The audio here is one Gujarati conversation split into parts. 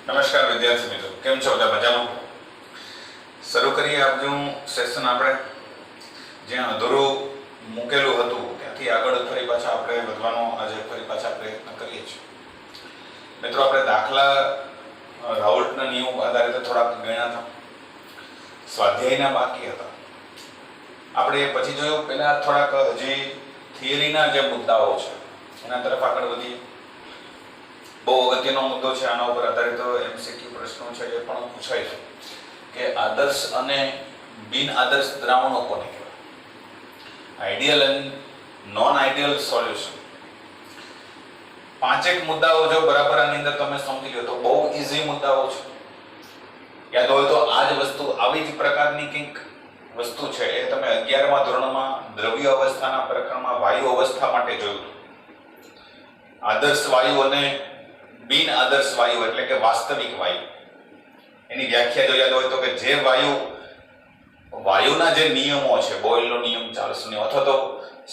નમસ્કાર વિદ્યાર્થી મિત્રો, કેમ છો? બધા મજામાં? શરૂ કરીએ આજનું સેશન. આપણે જ્યાં અધૂરું મૂકેલું હતું ત્યાંથી આગળ ફરી પાછા આપણે વધવાનો આજે ફરી પાછા પ્રયત્ન કરીએ છીએ. મિત્રો, આપણે દાખલા રાઉલ્ટના નિયમ આધારિત થોડાક ગણ્યા હતા, સ્વાધ્યાયના બાકી હતા. આપણે પછી જોયું પહેલા થોડાક હજી થિયરીના જે મુદ્દાઓ છે એના તરફ આગળ વધીએ. બહુ અગત્યનો મુદ્દો છે, આના ઉપર આધારિત એમસીક્યુ પ્રશ્નો છે એ પણ પૂછાય છે કે આદર્શ અને બિન આદર્શ દ્રાવણો કોને કહેવાય, ideal and non ideal solution. પાંચેક મુદ્દાઓ જો બરાબર આની અંદર તમે સમજી લો તો બહુ ઈઝી મુદ્દાઓ છે. યાદ હોય તો આ જ વસ્તુ, આવી જ પ્રકારની કંઈક વસ્તુ છે એ તમે 11મા ધોરણમાં દ્રવ્ય અવસ્થાના પ્રકરણમાં વાયુ અવસ્થા માટે જોયું. આદર્શ વાયુ અને બિન આદર્શ વાયુ એટલે કે વાસ્તવિક વાયુ, એની વ્યાખ્યા જો યાદ હોય તો કે જે વાયુના જે નિયમો છે, બોયલનો નિયમ, ચાર્લ્સનો નિયમ અથવા તો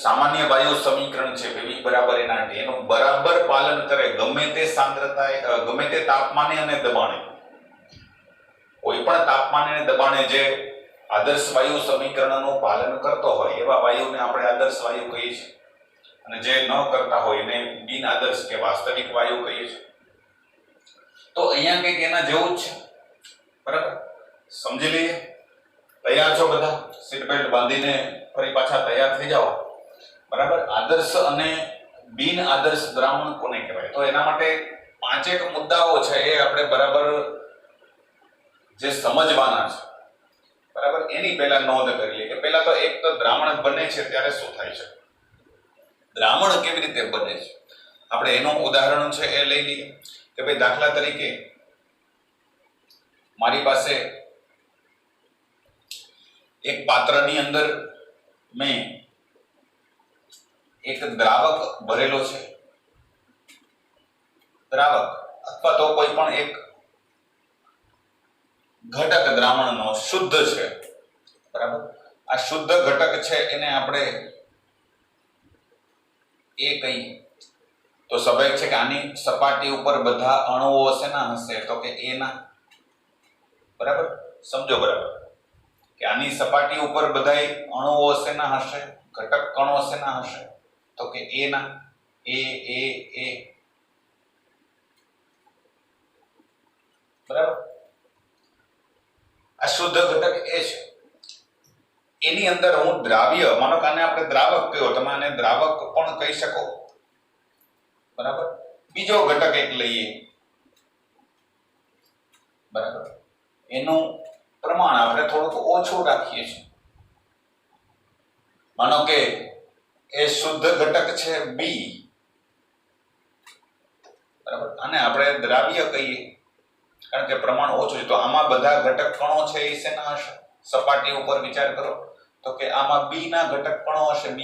સામાન્ય વાયુ સમીકરણ છે V બરાબર એના T, એનું બરાબર પાલન કરે ગમે તે સાંદ્રતાએ, ગમે તે તાપમાને અને દબાણે, કોઈ પણ તાપમાને અને દબાણે જે આદર્શ વાયુ સમીકરણનું પાલન કરતો હોય એવા વાયુને આપણે આદર્શ વાયુ કહીએ છીએ, અને જે ન કરતા હોય એને બિન આદર્શ કે વાસ્તવિક વાયુ કહીએ છીએ. તો અહીંયા કંઈક એના જેવું જ છે. બરાબર, સમજી લઈએ. તૈયાર છો બધા? સીટ બેલ્ટ બાંધીને ફરી પાછા તૈયાર થઈ જાઓ. બરાબર, આદર્શ અને બિન આદર્શ દ્રાવણ કોને કહેવાય? તો એના માટે પાંચેક મુદ્દાઓ છે એ આપણે બરાબર જે સમજવાના છે. બરાબર, એની પહેલા નોંધ કરી લઈએ કે પહેલા તો એક તો દ્રાવણ બને છે ત્યારે શું થાય છે, દ્રાવણ કેવી રીતે બને છે. આપણે એનું ઉદાહરણ છે એ લઈ લઈએ કે ભાઈ દાખલા તરીકે મારી પાસે એક પાત્રની અંદર મેં એક દ્રાવક ભરેલો છે, દ્રાવક અથવા તો કોઈ પણ એક ઘટક દ્રાવણનો શુદ્ધ છે. બરાબર, આ શુદ્ધ ઘટક છે એને આપણે એ કહીએ તો સ્વાભાવિક છે કે આની સપાટી ઉપર બધા અણુઓ શેના હશે? તો કે એના. બરાબર, સમજો બરાબર કે આની સપાટી ઉપર બધા અણુઓ શેના હશે? ઘટક કણો શેના હશે? તો કે એના. એ બરાબર, આ શુદ્ધ ઘટક એ છે. એની અંદર હું દ્રાવ્ય, માનો કે આને આપણે દ્રાવક કહ્યો, તમે આને દ્રાવક પણ કહી શકો. બરાબર, બીજો ઘટક એક લઈએ. બરાબર, એનું પ્રમાણ આપણે થોડુંક ઓછું રાખીએ છીએ. માનો કે એ શુદ્ધ ઘટક છે B. બરાબર, આને આપણે દ્રાવ્ય કહીએ કારણ કે પ્રમાણ ઓછું છે. તો આમાં બધા ઘટક કણો છે એ શેના હશે? સપાટી ઉપર વિચાર કરો તો કે આમાં B ના ઘટક કણો હશે, B.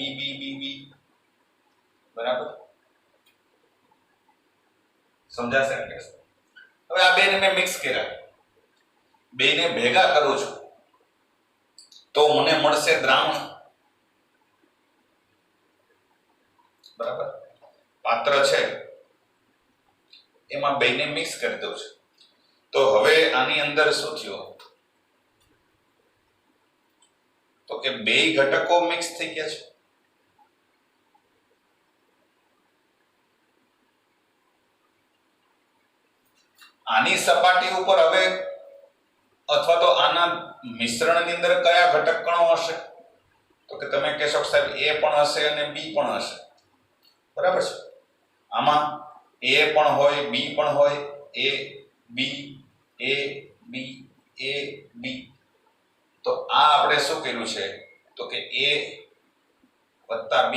બરાબર, સમજાશે? હવે આ બેને મેં મિક્સ કર્યા, બેને ભેગા કરું છું તો મને મળશે દ્રાવણ. બરાબર, પાત્ર છે એમાં બેને મિક્સ કરી દઉં છું તો હવે આની અંદર શું થયું? તો કે બે ઘટકો મિક્સ થઈ ગયા છે. આની સપાટી ઉપર હવે અથવા તો આના મિશ્રણની અંદર કયા ઘટક કણો હશે? તો કે તમે કહેશો સાહેબ A પણ હશે અને B પણ હશે. બરાબર છે, આમાં A પણ હોય, B પણ હોય, A B તો આ આપણે શું કર્યું છે? તો કે A વત્તા B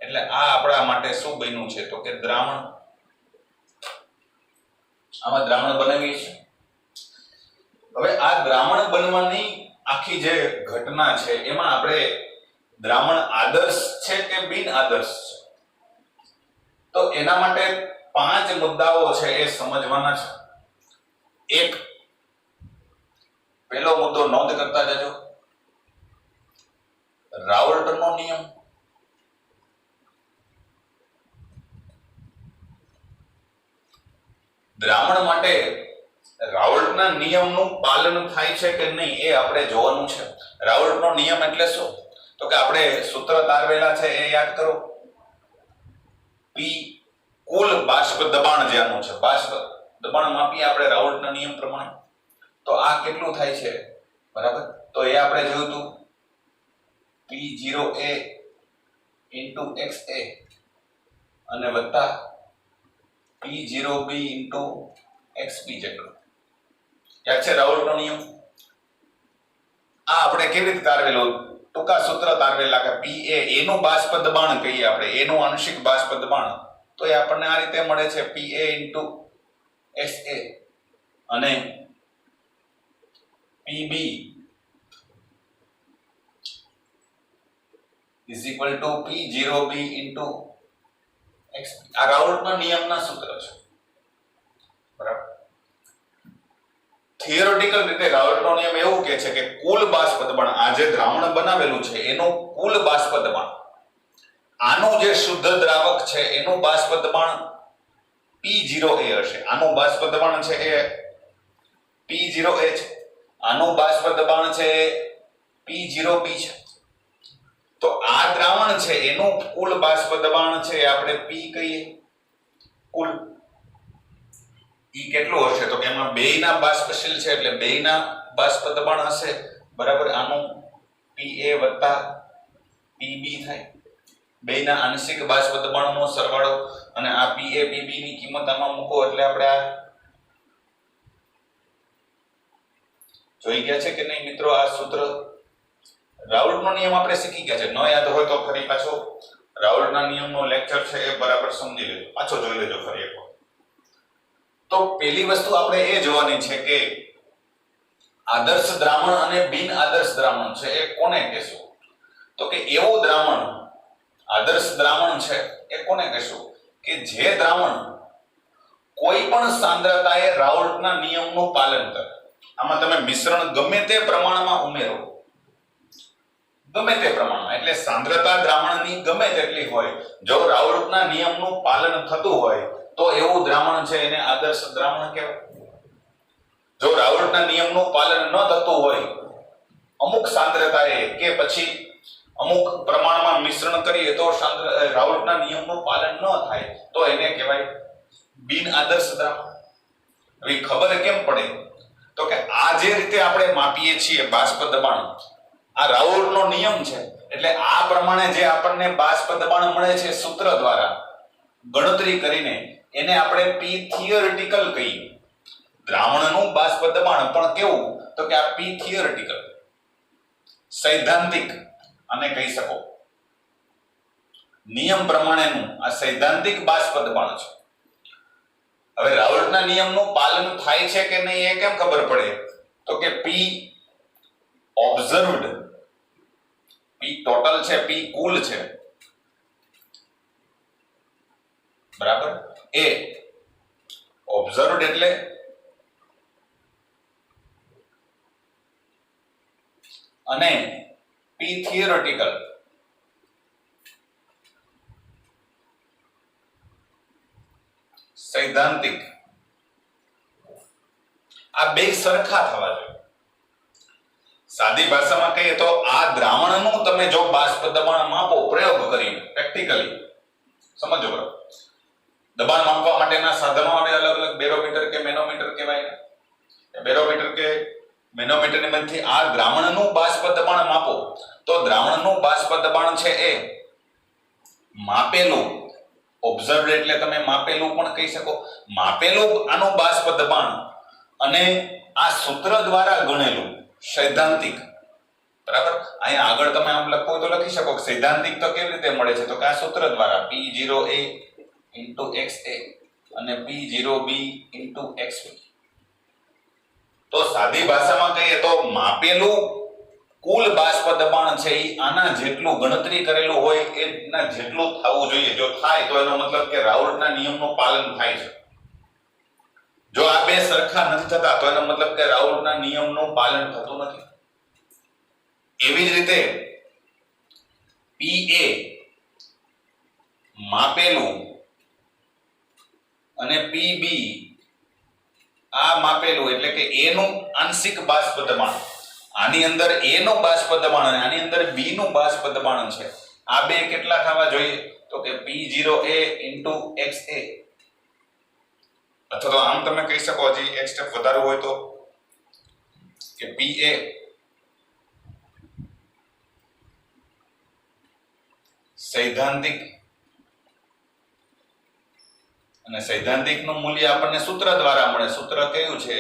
એટલે આ આપણા માટે શું બન્યું છે? તો કે દ્રાવણ. આમાં દ્રાવણ બનાવીએ છીએ. હવે આ દ્રાવણ બનવાની આખી જે ઘટના છે એમાં આપણે દ્રાવણ આદર્શ છે કે બિન આદર્શ છે, તો એના માટે પાંચ મુદ્દાઓ છે એ સમજવાના છે. એક પહેલો મુદ્દો નોંધ કરતા જજો, રાઉલ્ટનો નિયમ. દ્રાવણ માટે રાઉલ્ટના નિયમનું પાલન થાય છે કે નહીં એ આપણે જોવાનું છે. રાઉલ્ટનો નિયમ એટલે શું? તો કે આપણે સૂત્ર તારવેલા છે એ યાદ કરો. P કુલ બાષ્પ દબાણ જેનું છે, બાષ્પ દબાણ માપીએ આપણે રાઉલ્ટના નિયમ પ્રમાણે. તો આ કેટલું થાય છે? બરાબર, તો એ આપણે જોયું હતું P0A into XA અને વત્તા P0B into XB જેટલું. યાદ છે રાઉલ્ટનો નિયમ? આ આપણે કેવી રીતે તારવેલું? ટૂંકા સૂત્ર તારવેલા કે PA એનું બાષ્પ દબાણ કહીએ આપણે, એનું આંશિક બાષ્પ દબાણ, તો એ આપણને આ રીતે મળે છે PA into SA અને PB is equal to P0B into XB. આ રાઉલ્ટના નિયમના સૂત્ર છે. બરાબર. થિયોરેટિકલ રીતે રાઉલ્ટનો નિયમ એવું કહે છે કે કુલ બાષ્પ દબાણ, આ જે દ્રાવણ બનાવેલું છે એનું કુલ બાષ્પ દબાણ, આનું જે શુદ્ધ દ્રાવક છે એનું બાષ્પ દબાણ P0A હશે. આનું બાષ્પ દબાણ છે એ P0A છે, આનું બાષ્પ દબાણ છે P0B છે. તો આ દ્રાવણ છે એનું કુલ બાષ્પ દબાણ છે આપણે P કહીએ. કુલ ઈ કેટલું હશે? તો કે એમાં બેયના બાષ્પશીલ છે એટલે બેયના બાષ્પ દબાણ હશે. બરાબર, આનું PA વત્તા PB થાય. બેયના આંશિક બાષ્પ દબાણનો સરવાળો અને આ PA PB ની કિંમત આમાં મૂકો એટલે આપણે આ જોઈ ગયા છે કે નહીં મિત્રો? આ સૂત્ર રાઉલ્ટનો નિયમ આપણે શીખી ગયા છે. ન યાદ હોય તો ફરી પાછો રાઉલ્ટના નિયમનો લેક્ચર છે એ બરાબર સમજી લેજો, પાછો જોઈ લેજો ફરી એકવાર. તો પહેલી વસ્તુ આપણે એ જોવાની છે કે આદર્શ દ્રાવણ અને બિન આદર્શ દ્રાવણ છે એ કોને કહેશું? તો કે એવું દ્રાવણ, આદર્શ દ્રાવણ છે એ કોને કહેશું? કે જે દ્રાવણ કોઈ પણ સાંદ્રતાએ રાઉલ્ટના નિયમનું પાલન કરે. આમાં તમે મિશ્રણ ગમે તે પ્રમાણમાં ઉમેરો, ગમે તે પ્રમાણમાં, એટલે સાંદ્રતા દ્રાવણની ગમે તેટલી હોય, જો રાઉલ્ટના નિયમનું પાલન થતું હોય તો એવું દ્રાવણ છે એને આદર્શ દ્રાવણ કહેવાય. જો રાઉલ્ટના નિયમનું પાલન ન થતું હોય, અમુક સાંદ્રતાએ કે પછી અમુક પ્રમાણમાં મિશ્રણ કરીએ તો રાઉલ્ટના નિયમનું પાલન ન થાય તો એને કહેવાય બિન આદર્શ દ્રાવણ. હવે ખબર કેમ પડે? તો કે આ જે રીતે આપણે માપીએ છીએ બાષ્પ દબાણ, આ રાઉલ્ટનો નિયમ છે એટલે આ પ્રમાણે જે આપણને બાષ્પ દબાણ મળે છે સૂત્ર દ્વારા ગણતરી કરીને એને આપણે P થિયોરેટિકલ કહીએ. દ્રાવણનું બાષ્પ દબાણ પણ કેવું? તો કે આ P થિયોરેટિકલ, સૈદ્ધાંતિક અને કહી શકો નિયમ પ્રમાણેનું આ સૈદ્ધાંતિક બાષ્પ દબાણ છે. હવે રાઉલ્ટના નિયમનું પાલન થાય છે કે નહીં એ કેમ ખબર પડે? તો કે P ઓબ્ઝર્વડ, P ટોટલ છે, P કુલ છે, બરાબર, એ ઓબ્ઝર્વડ એટલે અને P થિયોરેટિકલ સૈદ્ધાંતિક, આ બે સરખા થવા જોઈએ. સાદી ભાષામાં કહીએ તો આ દ્રાવણનું તમે જો બાષ્પ દબાણ માપો પ્રયોગ કરીને પ્રેક્ટિકલી સમજો. બરાબર, દબાણ માપવા માટેના સાધનો આવે અલગ અલગ, બેરોમીટર કે મેનોમીટર કહેવાય. બેરોમીટર કે મેનોમીટરની મદદથી આ દ્રાવણનું બાષ્પ દબાણ માપો તો દ્રાવણનું બાષ્પ દબાણ છે એ માપેલું, ઓબ્ઝર્વડ એટલે તમે માપેલું પણ કહી શકો, માપેલું આનું બાષ્પ દબાણ અને આ સૂત્ર દ્વારા ગણેલું સૈદ્ધાંતિક. બરાબર, અહીંયા આગળ તમે આમ લખો તો લખી શકો કે સૈદ્ધાંતિક તો કેવી રીતે મળે છે? તો કે આ સૂત્ર દ્વારા P0A into XA અને P0B into XB. તો સાદી ભાષામાં કહીએ તો માપેલું કુલ બાષ્પ દબાણ છે એ આના જેટલું ગણતરી કરેલું હોય એના જેટલું થવું જોઈએ. જો થાય તો એનો મતલબ કે રાઉલ્ટના નિયમનું પાલન થાય છે. જો આ બે સરખા નથી થતા તો એનો મતલબ કે રાઉલ્ટના નિયમનું પાલન થતું નથી. એવી જ રીતે PA માપેલું અને PB આ માપેલું એટલે કે A નું આંશિક બાષ્પ દબાણ, આની અંદર A નું બાષ્પ દબાણ અને આની અંદર B નું બાષ્પ દબાણ છે, આ બે કેટલા થવા જોઈએ? તો કે P0A * XA, અથવા તો આમ તમે કહી શકો, હજી એક સ્ટેપ વધારવું હોય તો કે PA સૈદ્ધાંતિક, અને સૈદ્ધાંતિક નું મૂલ્ય આપણને સૂત્ર દ્વારા મળે. સૂત્ર કયું છે?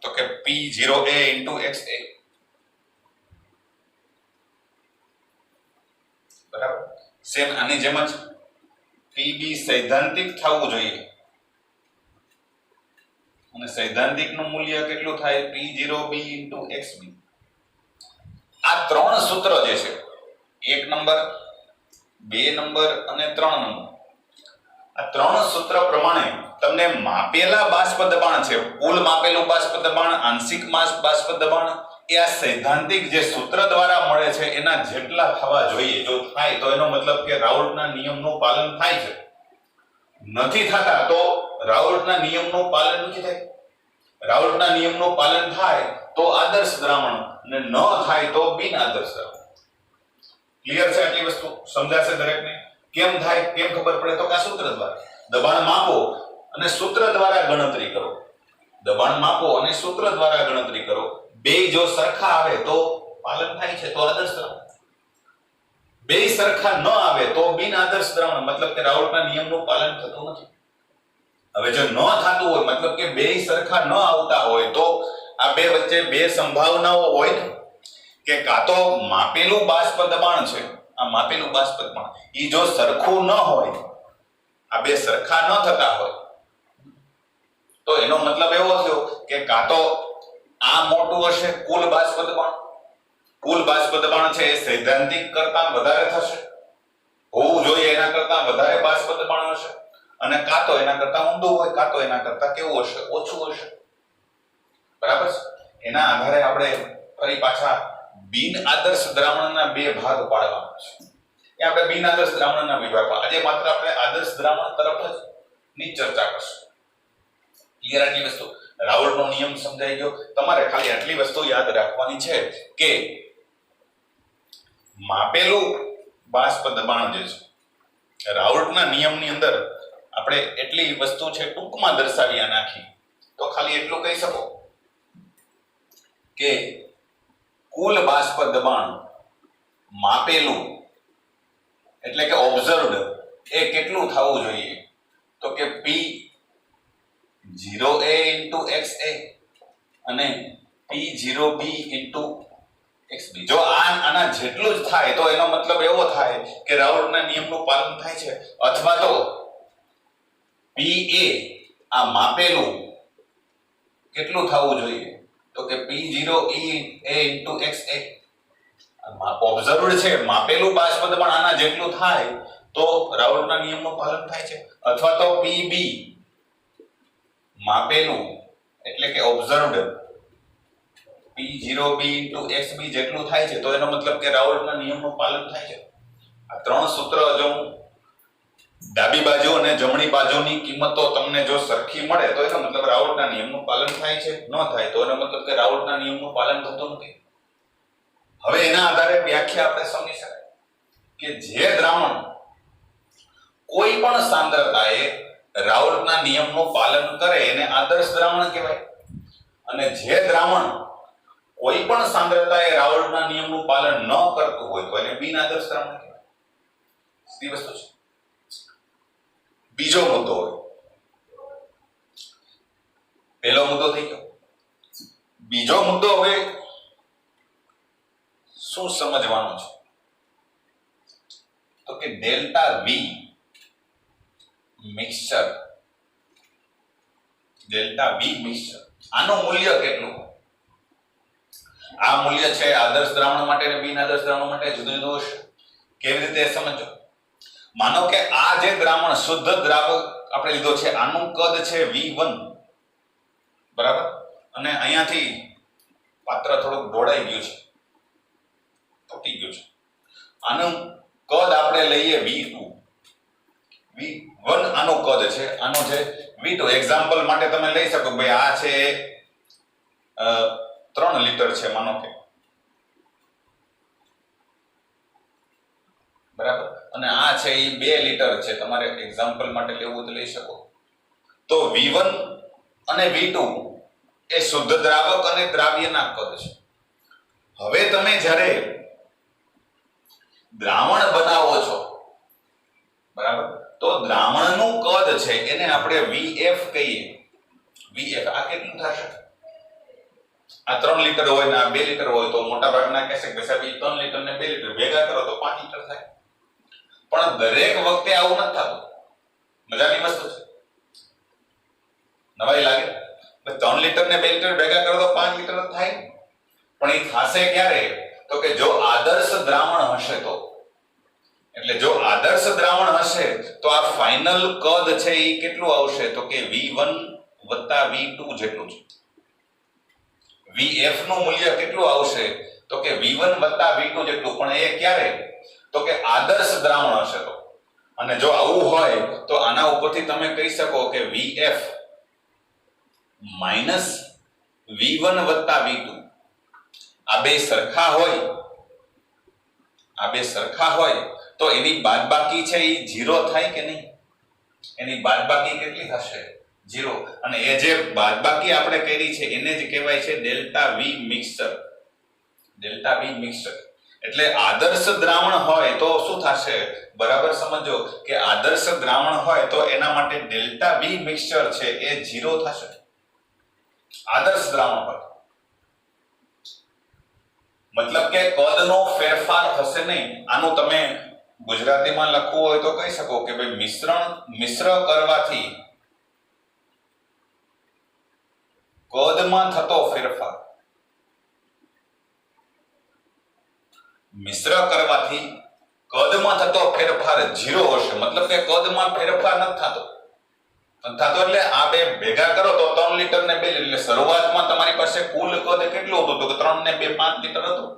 તો કે P0A * XA. બરાબર. સેમ આની જેમ જ PB સૈદ્ધાંતિક થવું જોઈએ, અને સૈદ્ધાંતિક નું મૂલ્ય કેટલું થાય? P0B * XB. આ ત્રણ સૂત્ર જે છે, 1 નંબર, 2 નંબર અને 3 નંબર, આ ત્રણ સૂત્ર પ્રમાણે તમને માપેલા બાષ્પ દબાણ છે, કુલ માપેલું બાષ્પ દબાણ, આંશિક બાષ્પ દબાણ, એ આ સૈદ્ધાંતિક જે સૂત્ર દ્વારા મળે છે એના જેટલા થવા જોઈએ. જો થાય તો એનો મતલબ કે રાઉલ્ટના નિયમનું પાલન થાય છે. નથી થતા તો રાઉલ્ટના નિયમનું પાલન નથી થાય. રાઉલ્ટના નિયમનું પાલન થાય તો આદર્શ દ્રાવણ, અને ન થાય તો બિન આદર્શ દ્રાવણ. ક્લિયર છે? આટલી વસ્તુ સમજાશે દરેકને? કેમ થાય, કેમ ખબર પડે? તો કે આ સૂત્ર દ્વારા દબાણ માપો અને સૂત્ર દ્વારા ગણતરી કરો. દબાણ માપો અને સૂત્ર દ્વારા ગણતરી કરો. બે જો સરખા આવે તો પાલન થાય છે, તો આદર્શ દ્રાવણ. બે સરખા ન આવે તો બિન આદર્શ દ્રાવણ, મતલબ કે રાઉલ્ટના નિયમનું પાલન થતું નથી. હવે જો ન થતું હોય, મતલબ કે બે સરખા ન આવતા હોય, તો આ બે વચ્ચે બે સંભાવનાઓ હોય ને, કે કાં તો માપેલું બાષ્પ દબાણ છે, આ માપેલું બાષ્પ દબાણ ઈ જો સરખું ન હોય, આ બે સરખા ન થતા હોય, તો એનો મતલબ એવો થયો કે કાં તો આ મોટું હશે કુલ બાષ્પ દબાણ, કુલ બાષ્પ દબાણ છે એ સૈદ્ધાંતિક કરતા વધારે થશે, હોવું જોઈએ એના કરતા વધારે બાષ્પ દબાણ હશે, અને કાં તો એના કરતા ઊંડું હોય, કાં તો એના કરતા કેવું હશે? ઓછું હશે. બરાબર છે? એના આધારે આપણે ફરી પાછા બિન આદર્શ દ્રાવણના બે ભાગ પાડવાના છે. એ આપણે બિન આદર્શ દ્રાવણના વિભાગમાં, આજે માત્ર આપણે આદર્શ દ્રાવણ તરફ જ ની ચર્ચા કરશું. ક્લિયર? આટલી વસ્તુ રાઉલ્ટનો નિયમ સમજાઈ ગયો. તમારે ખાલી આટલી વસ્તુ યાદ રાખવાની છે કે માપેલું બાષ્પ દબાણ જે છે, રાઉલ્ટના નિયમની અંદર આપણે એટલી વસ્તુ છે ટૂંકમાં દર્શાવી નાખી, તો ખાલી એટલું કહી શકો કે કુલ બાષ્પ દબાણ માપેલું એટલે કે ઓબ્ઝર્વડ એ કેટલું થવું જોઈએ? તો કે P0A * XA અને P0B * XB. જો આના જેટલું જ થાય તો એનો મતલબ એવો થાય કે રાઉલ્ટના નિયમનું પાલન થાય છે, અથવા તો PA આ માપેલું કેટલું થવું જોઈએ? તો કે P0A * XA. ઓબ્ઝર્વડ છે, માપેલું બાષ્પ દબાણ આના જેટલું થાય તો રાઉલ્ટના નિયમનું પાલન થાય છે, અથવા તો PB માપેલું એટલે કે ઓબ્ઝર્વડ P0B * XB જેટલું થાય છે, તો એનો મતલબ કે રાઉલ્ટના નિયમનું પાલન થાય છે. આ ત્રણ સૂત્ર જો ડાબી બાજુ અને જમણી બાજુની કિંમતો તમને જો સરખી મળે તો એનો મતલબ રાઉલ્ટના નિયમનું પાલન થાય છે. ન થાય તો એનો મતલબ કે રાઉલ્ટના નિયમનું પાલન થતું નથી. હવે એના આધારે વ્યાખ્યા આપણે સમજી શકાય કે જે દ્રાવણ કોઈ પણ સાંદ્રતાએ રાઉલ્ટના નિયમનું પાલન કરે એને આદર્શ દ્રાવણ કહેવાય, અને જે દ્રાવણ કોઈ પણ સાંદ્રતાએ રાઉલ્ટના નિયમનું પાલન ન કરતું હોય તો એને બિન આદર્શ દ્રાવણ કહેવાય. સીધી વસ્તુ છે. બીજો મુદ્દો હોય, પહેલો મુદ્દો થઈ ગયો. બીજો મુદ્દો હવે શું સમજવાનું છે? તો કે delta V mixture, delta V mixture આનું મૂલ્ય કેટલું? આ મૂલ્ય છે આદર્શ દ્રાવણ માટે અને બિન આદર્શ દ્રાવણ માટે જુદું જુદું હશે. કેવી રીતે સમજો? માનો કે આ જે દ્રાવણ શુદ્ધ દ્રાવક આપણે લીધો છે, આનું કદ છે V1, બરાબર, અને અહીંયાથી પાત્ર થોડુંક ઢોળાઈ ગયું છે, તૂટી ગયું છે. આનું કદ આપણે લઈએ V2, V1 આનું કદ છે, આનો છે V2 એક્ઝામ્પલ માટે તમે લઈ શકો ભાઈ આ છે 3 લિટર છે માનો કે, બરાબર, અને આ છે એ 2 લિટર છે, તમારે એક્ઝામ્પલ માટે લેવું તો લઈ શકો. તો V1 અને V2 એ શુદ્ધ દ્રાવક અને દ્રાવ્યના કદ છે. હવે તમે જ્યારે દ્રાવણ બનાવો છો, બરાબર, તો દ્રાવણનું કદ છે એને આપણે VF કહીએ. VF આ કેટલું થશે? આ 3 લિટર હોય ને આ 2 લિટર હોય તો મોટા ભાગના કહેશે કે સાહેબ 3 લિટર ને 2 લિટર ભેગા કરો તો 5 લિટર થાય. પણ દરેક વખતે આવું નથી થતું. મજાની વસ્તુ છે, નવાઈ લાગે. 3 લિટર ને 2 લિટર ભેગા કરો તો 5 લિટર થાય. પણ એ થશે ક્યારે? તો કે જો આદર્શ દ્રાવણ હશે તો. એટલે જો આદર્શ દ્રાવણ હશે તો આ ફાઇનલ કદ છે એ કેટલું આવશે? તો કે V1 V2 જેટલું છે. VF નું મૂલ્ય કેટલું આવશે? તો કે V1 V2 જેટલું. પણ એ ક્યારે? તો કે આદર્શ દ્રાવણ હશે તો. અને જો આવું હોય તો આના ઉપરથી તમે કહી શકો કે VF V1 V2 આ બે સરખા હોય તો એની બાદબાકી છે એ 0 થાય કે નહીં? એની બાદબાકી કેટલી થશે? 0. અને એ જે બાદબાકી આપણે કરી છે એને જ કહેવાય છે delta V mixture. Delta V mixture એટલે આદર્શ દ્રાવણ હોય તો શું થશે? બરાબર સમજો કે આદર્શ દ્રાવણ હોય તો એના માટે ડેલ્ટા V મિક્સચર છે એ 0 થશે. આદર્શ દ્રાવણ હોય મતલબ કે કદનો ફેરફાર થશે નહીં. આનું તમે ગુજરાતીમાં લખવું હોય તો કહી શકો કે ભાઈ મિશ્ર કરવાથી કદમાં થતો ફેરફાર. મિશ્ર કરવાથી કદમાં થતો ફેરફાર 0 હશે. મતલબ કે કદમાં ફેરફાર નથી થતો. એટલે આ બે ભેગા કરો તો 3 લિટર ને 2 લિટર. એટલે શરૂઆતમાં તમારી પાસે કુલ કદ કેટલું હતું? તો કે 3 ને 2 5 લિટર હતું.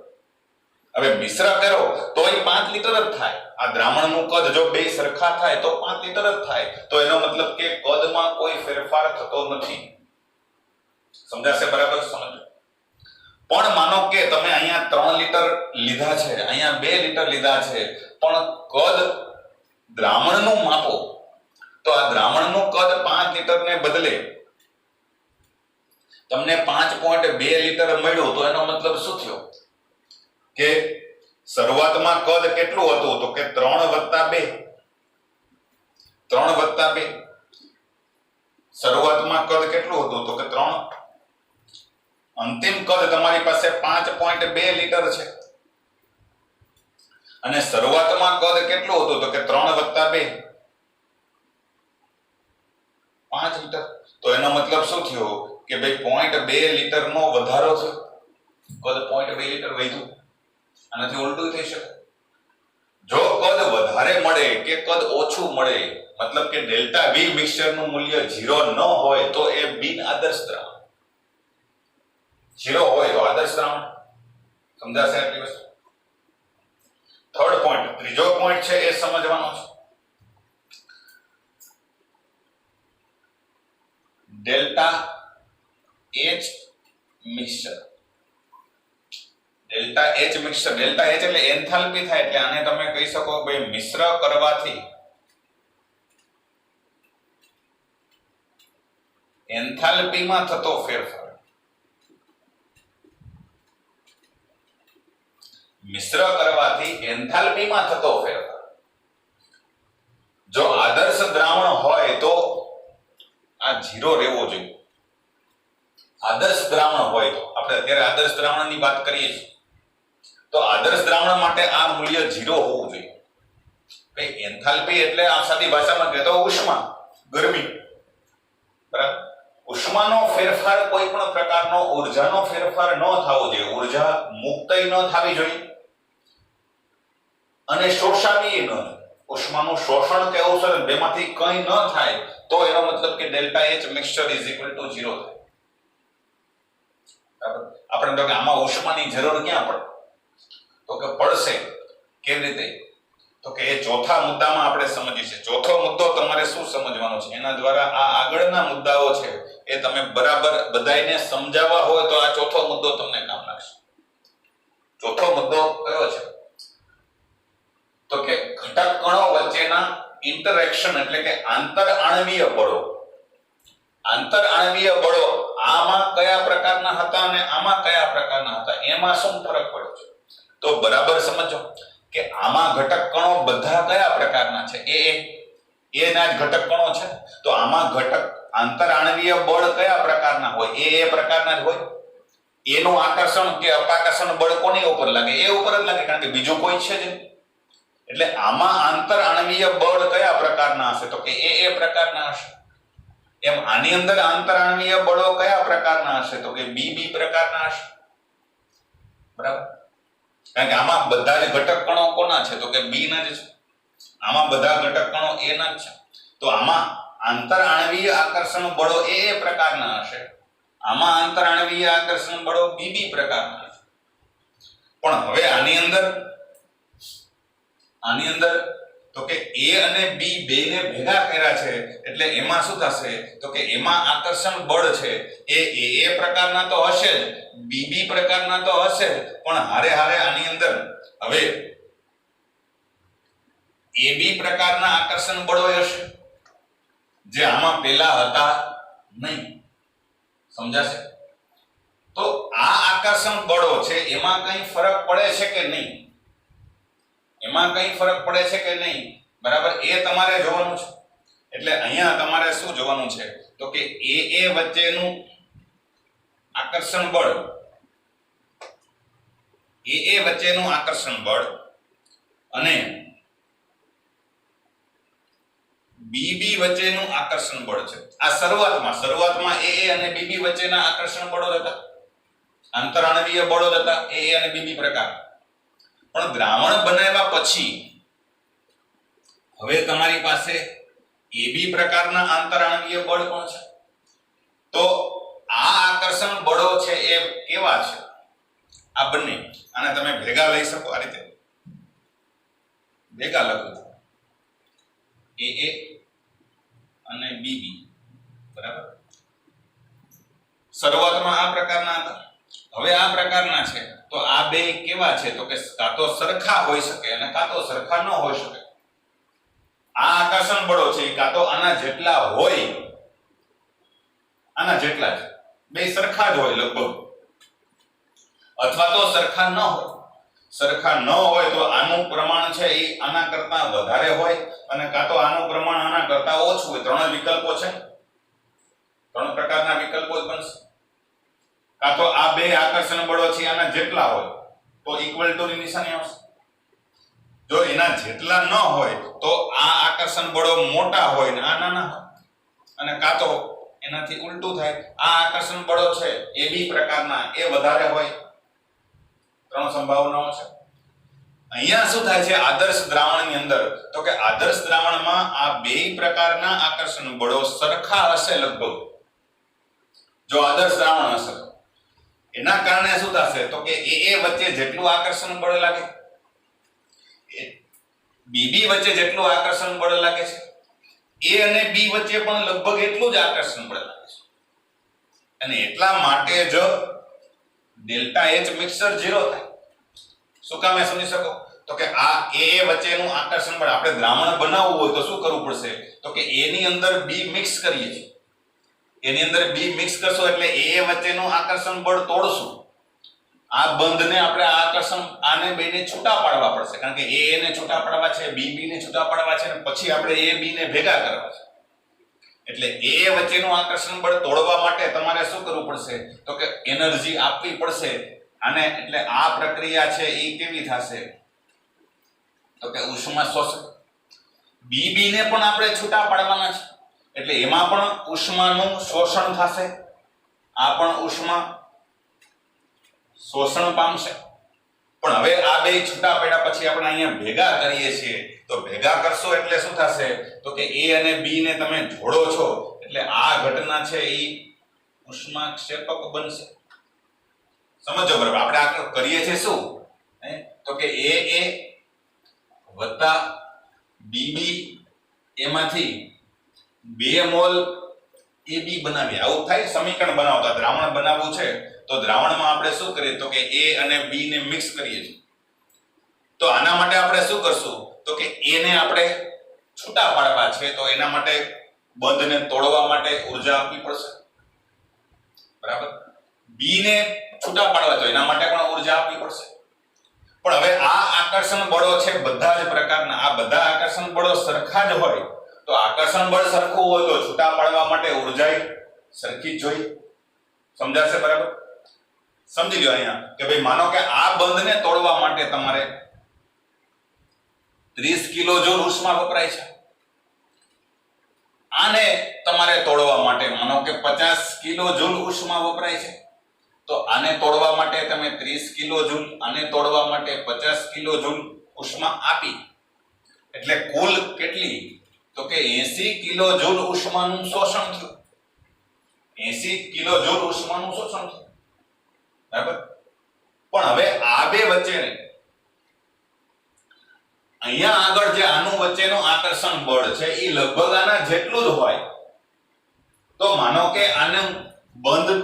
હવે મિશ્ર કરો તો એ 5 લિટર જ થાય. આ દ્રાવણનું કદ જો બે સરખા થાય તો 5 લિટર જ થાય. તો એનો મતલબ કે કદમાં કોઈ ફેરફાર થતો નથી. સમજાશે? બરાબર સમજો. પણ માનો કે તમે અહીંયા 3 લિટર લીધા છે, અહીંયા 2 લિટર લીધા છે, પણ કદ દ્રાવણનું માપો તો આ દ્રાવણનું કદ 5 લિટર ને બદલે તમને 5.2 લિટર મળ્યું. તો એનો મતલબ શું થયો? કે શરૂઆતમાં કદ કેટલું હતું? તો કે 3 + 2. શરૂઆતમાં કદ કેટલું હતું? તો કે 3. અંતિમ કદ તમારી પાસે 5.2 લિટર છે. અને શરૂઆતમાં કદ કેટલું હતું? તો કે 3 + 2 5 લિટર. તો એનો મતલબ શું થયો? કે ભાઈ 0.2 લિટર નો વધારો થયો. કદ 0.2 લિટર વધ્યું. આનાથી ઉલટું થઈ શકે. જો કદ વધારે મળે કે કદ ઓછું મળે, મતલબ કે ડેલ્ટા V મિક્સચર નું મૂલ્ય 0 ન હોય તો એ બિન આદર્શ દ્રાવણ. 0 હોય તો આદર્શ દ્રાવણ. સમજાશે આટલી વસ્તુ? થર્ડ પોઈન્ટ, ત્રીજો પોઈન્ટ છે એ સમજવાનો છે. Delta H mixture. Delta H mixture, delta H એટલે એન્થાલ્પી થાય. એટલે આને તમે કહી શકો ભાઈ મિશ્ર કરવાથી એન્થાલ્પીમાં થતો ફેરફાર. મિશ્ર કરવાથી એન્થાલ્પીમાં થતો ફેરફાર. જો આદર્શ દ્રાવણ હોય તો આ 0 રહેવો જોઈએ. આદર્શ દ્રાવણ હોય તો, આપણે અત્યારે આદર્શ દ્રાવણની વાત કરીએ છીએ, તો આદર્શ દ્રાવણ માટે આ મૂલ્ય 0 હોવું જોઈએ. ભાઈ એન્થાલ્પી એટલે આ સાદી ભાષામાં કહેતો ઉષ્મા, ગરમી. બરાબર? ઉષ્માનો ફેરફાર કોઈ પણ પ્રકારનો ઊર્જાનો ફેરફાર ન થવો જોઈએ. ઊર્જા મુક્ત ન થવી જોઈએ અને શોષાવી ન જોઈએ. ઉષ્માનું શોષણ કે અવસરણ બેમાંથી કંઈ ન થાય તો એનો મતલબ કે ડેલ્ટા H મિક્સચર = 0 થાય. બરાબર? આપણે તો કે આમાં ઉષ્માની જરૂર ક્યાં પડે? તો કે પડશે. કેવી રીતે? તો કે એ ચોથા મુદ્દામાં આપણે સમજીએ છીએ. ચોથો મુદ્દો તમારે શું સમજવાનો છે, એના દ્વારા આ આગળના મુદ્દાઓ છે એ તમે બરાબર બધાયને સમજાવવા હોય તો આ ચોથો મુદ્દો તમને કામ લાગશે. ચોથો મુદ્દો કયો છે? તો કે ઘટક કણો વચ્ચેના ઇન્ટરેક્શન એટલે કે આંતર આણવીય બળો. આંતર આણવીય બળો આમાં કયા પ્રકારના હતા અને આમાં કયા પ્રકારના હતા, એમાં શું ફરક પડ્યો છે? તો બરાબર સમજો કે આમાં ઘટક કણો બધા કયા પ્રકારના છે, એ ના જ ઘટક કણો છે. તો આમાં ઘટક આંતર આણવીય બળ કયા પ્રકારના હોય? એ પ્રકારના જ હોય. એનું આકર્ષણ કે અપાકર્ષણ બળ કોની ઉપર લાગે? એ ઉપર જ લાગે, કારણ કે બીજું કોઈ છે જ નહીં. એટલે આમાં આંતર આણવીય બળ કયા પ્રકારના હશે? તો કે એ પ્રકારના હશે. એમ આની અંદર આંતર આણવીય બળો કયા પ્રકારના હશે? તો કે બી પ્રકારના હશે. બરાબર, કારણ કે આમાં બધા જ ઘટક કણો કોના છે? તો કે બી ના જ છે. આમાં બધા ઘટક કણો એ ના જ છે. તો આમાં આંતર આણવીય આકર્ષણ બળો એ પ્રકારના હશે. આમાં આંતર આણવીય આકર્ષણ બળો બી પ્રકારના હશે. પણ હવે આની અંદર તો કે એ અને બી બેને ભેગા કર્યા છે એટલે એમાં શું થશે? તો કે એમાં આકર્ષણ બળ છે એ પ્રકારના તો હશે જ, બી પ્રકારના તો હશે જ, પણ હારે આની અંદર હવે એ બી પ્રકારના આકર્ષણ બળો હશે જે આમાં પેલા હતા નહીં. સમજાશે? તો આ આકર્ષણ બળો છે એમાં કઈ ફરક પડે છે કે નહીં? એમાં કઈ ફરક પડે છે કે નહીં? બરાબર, એ તમારે જોવાનું છે. એટલે અહીંયા તમારે શું જોવાનું છે? તો કે એ વચ્ચેનું આકર્ષણ બળ, એ વચ્ચેનું આકર્ષણ બળ અને બી વચ્ચેનું આકર્ષણ બળ છે. આ શરૂઆતમાં એ અને બી વચ્ચેના આકર્ષણ બળો હતા, આંતરાણવીય બળો હતા એ અને બી પ્રકાર. પણ દ્રાવણ બનાવ્યા પછી હવે તમારી પાસે એબી પ્રકારના આંતરાણવીય બળ પણ છે. તો આ આકર્ષણ બળો છે એ કેવા છે? આ બંને આને તમે ભેગા લઈ શકો, આ રીતે ભેગા લખો, એ અને બી. બરાબર, શરૂઆતમાં આ પ્રકારના હતા, હવે આ પ્રકારના છે. તો આ બે કેવા છે? તો કે કાં તો સરખા હોઈ શકે અને કાં તો સરખા ન હોઈ શકે. આ આકર્ષણ બળો છે કાં તો આના જેટલા હોય, આના જેટલા જ, બે સરખા જ હોય લગભગ, અથવા તો સરખા ન હોય. સરખા ન હોય તો આનું પ્રમાણ છે એ આના કરતા વધારે હોય અને કાં તો આનું પ્રમાણ આના કરતા ઓછું હોય. ત્રણ વિકલ્પો છે, ત્રણ પ્રકારના વિકલ્પો જ બનશે. કાં તો આ બે આકર્ષણ બળો છે આના જેટલા હોય તો ઇક્વલ ટુ ની નિશાની આવશે. જો એના જેટલા ન હોય તો આ આકર્ષણ બળો મોટા હોય ને આ નાના હોય, અને કાં તો એનાથી ઉલટું થાય, આ આકર્ષણ બળો છે એ બી પ્રકારના એ વધારે હોય. ત્રણ સંભાવનાઓ છે. અહીંયા શું થાય છે આદર્શ દ્રાવણની અંદર? તો કે આદર્શ દ્રાવણમાં આ બે પ્રકારના આકર્ષણ બળો સરખા હશે લગભગ. જો આદર્શ દ્રાવણ હશે એના કારણે શું થશે? તો કે એ વચ્ચે જેટલું આકર્ષણ બળ લાગે, બી વચ્ચે જેટલું આકર્ષણ બળ લાગે છે, એ અને બી વચ્ચે પણ લગભગ એટલું જ આકર્ષણ બળ લાગે છે. અને એટલા માટે જ ડેલ્ટા એચ મિક્સર 0 થાય. શું કામ? સમજી શકો? તો કે આ એ વચ્ચેનું આકર્ષણ બળ આપણે દ્રાવણ બનાવવું હોય તો શું કરવું પડશે? તો કે એ ની અંદર બી મિક્સ કરીએ છીએ. એની અંદર બી મિક્સ કરશો એટલે એ વચ્ચેનું આકર્ષણ બળ તોડશું. આ બંધને આપણે આ આકર્ષણ આને બેને છૂટા પાડવા પડશે, કારણ કે એ ને છૂટા પાડવા છે, બી ને છૂટા પાડવા છે, અને પછી આપણે એ બી ને ભેગા કરવા છે. એટલે એ વચ્ચેનું આકર્ષણ બળ તોડવા માટે તમારે શું કરવું પડશે? તો કે એનર્જી આપવી પડશે આને. એટલે આ પ્રક્રિયા છે એ કેવી થશે? તો કે ઉષ્મા શોષણ. બી ને પણ આપણે છૂટા પાડવાના છે એટલે એમાં પણ ઉષ્માનું શોષણ થશે. આ પણ ઉષ્મા શોષણ પામશે. પણ હવે આ બે છૂટા પડ્યા પછી આપણે અહીંયા ભેગા કરીએ છીએ તો ભેગા કરશો એટલે શું થશે? તો કે એ અને બી ને તમે જોડો છો એટલે આ ઘટના છે એ ઉષ્માક્ષેપક બનશે. સમજો બરાબર? આપણે આ કરીએ છીએ શું? તો કે એ વત્તા બીબી એમાંથી 2 મોલ AB બનાવીએ. આવું થાય સમીકરણ બનાવતા. દ્રાવણ બનાવવું છે તો દ્રાવણમાં આપણે શું કરીએ તો કે A અને B ને મિક્સ કરીએ છીએ. તો આના માટે આપણે શું કરશું તો કે A ને આપણે છૂટા પાડવા છે તો એના માટે બંધને તોડવા માટે ઊર્જા આપવી પડશે. બરાબર. B ને છૂટા પાડવા તો એના માટે પણ ઊર્જા આપવી પડશે. પણ હવે આ આકર્ષણ બળો છે બધા જ પ્રકારના, આ બધા આકર્ષણ બળો સરખા જ હોય તો આકર્ષણ બળ સરખું હોય તો છૂટા પાડવા માટે ઊર્જા સરખી જ જોઈએ. સમજાશે? બરાબર. સમજી લો અહીંયા કે ભાઈ માનો કે આ બંધને તોડવા માટે તમારે 30 કિલોજોલ ઉષ્મા વપરાય છે. આને તમારે તોડવા માટે માનો કે 50 કિલોજોલ ઉષ્મા વપરાય છે. તો આને તોડવા માટે તમે 30 કિલોજોલ, આને તોડવા માટે 50 કિલોજોલ ઉષ્મા આપી એટલે કુલ કેટલી તો કે 80 કિલોજોલ ઉષ્માનું શોષણ થયું. 80 કિલોજોલ ઉષ્માનું શોષણ થયું. બરાબર. પણ હવે આ બે વચ્ચેને અહીંયા આગળ જે આનું વચ્ચેનું આકર્ષણ બળ છે એ લગભગ આના જેટલું જ હોય તો માનો કે આને બંધ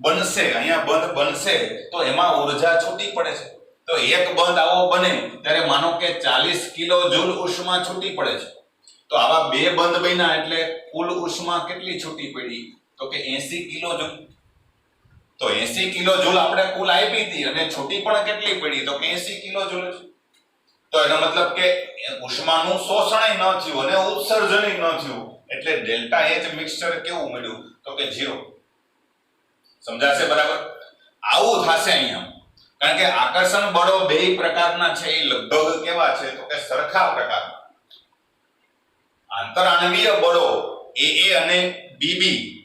બનશે, અહીંયા બંધ બનશે તો એમાં ઊર્જા છૂટી પડે છે. તો એક બંધ આવો બને ત્યારે માનો કે 40 કિલોજૂલ ઉષ્મા છૂટી પડે છે. તો આવા બે બંધ બન્યા એટલે કુલ ઉષ્મા કેટલી છૂટી પડી તો કે 80 કિલોજૂલ. તો 80 કિલોજૂલ આપણે કુલ આપી હતી અને છૂટી પણ કેટલી પડી તો કે 80 કિલોજૂલ. તો એનો મતલબ કે ઉષ્માનું શોષણ ન થયું અને ઉત્સર્જન ન થયું એટલે ડેલ્ટા H મિક્સચર કેવું મળ્યું તો કે 0. સમજાશે? બરાબર. આવું થશે અહીંયા કારણ કે આકર્ષણ બળો બે પ્રકારના છે એ લગભગ કેવા છે તો કે સરખા પ્રકારના. આંતરાણવીય બળો AA અને BB,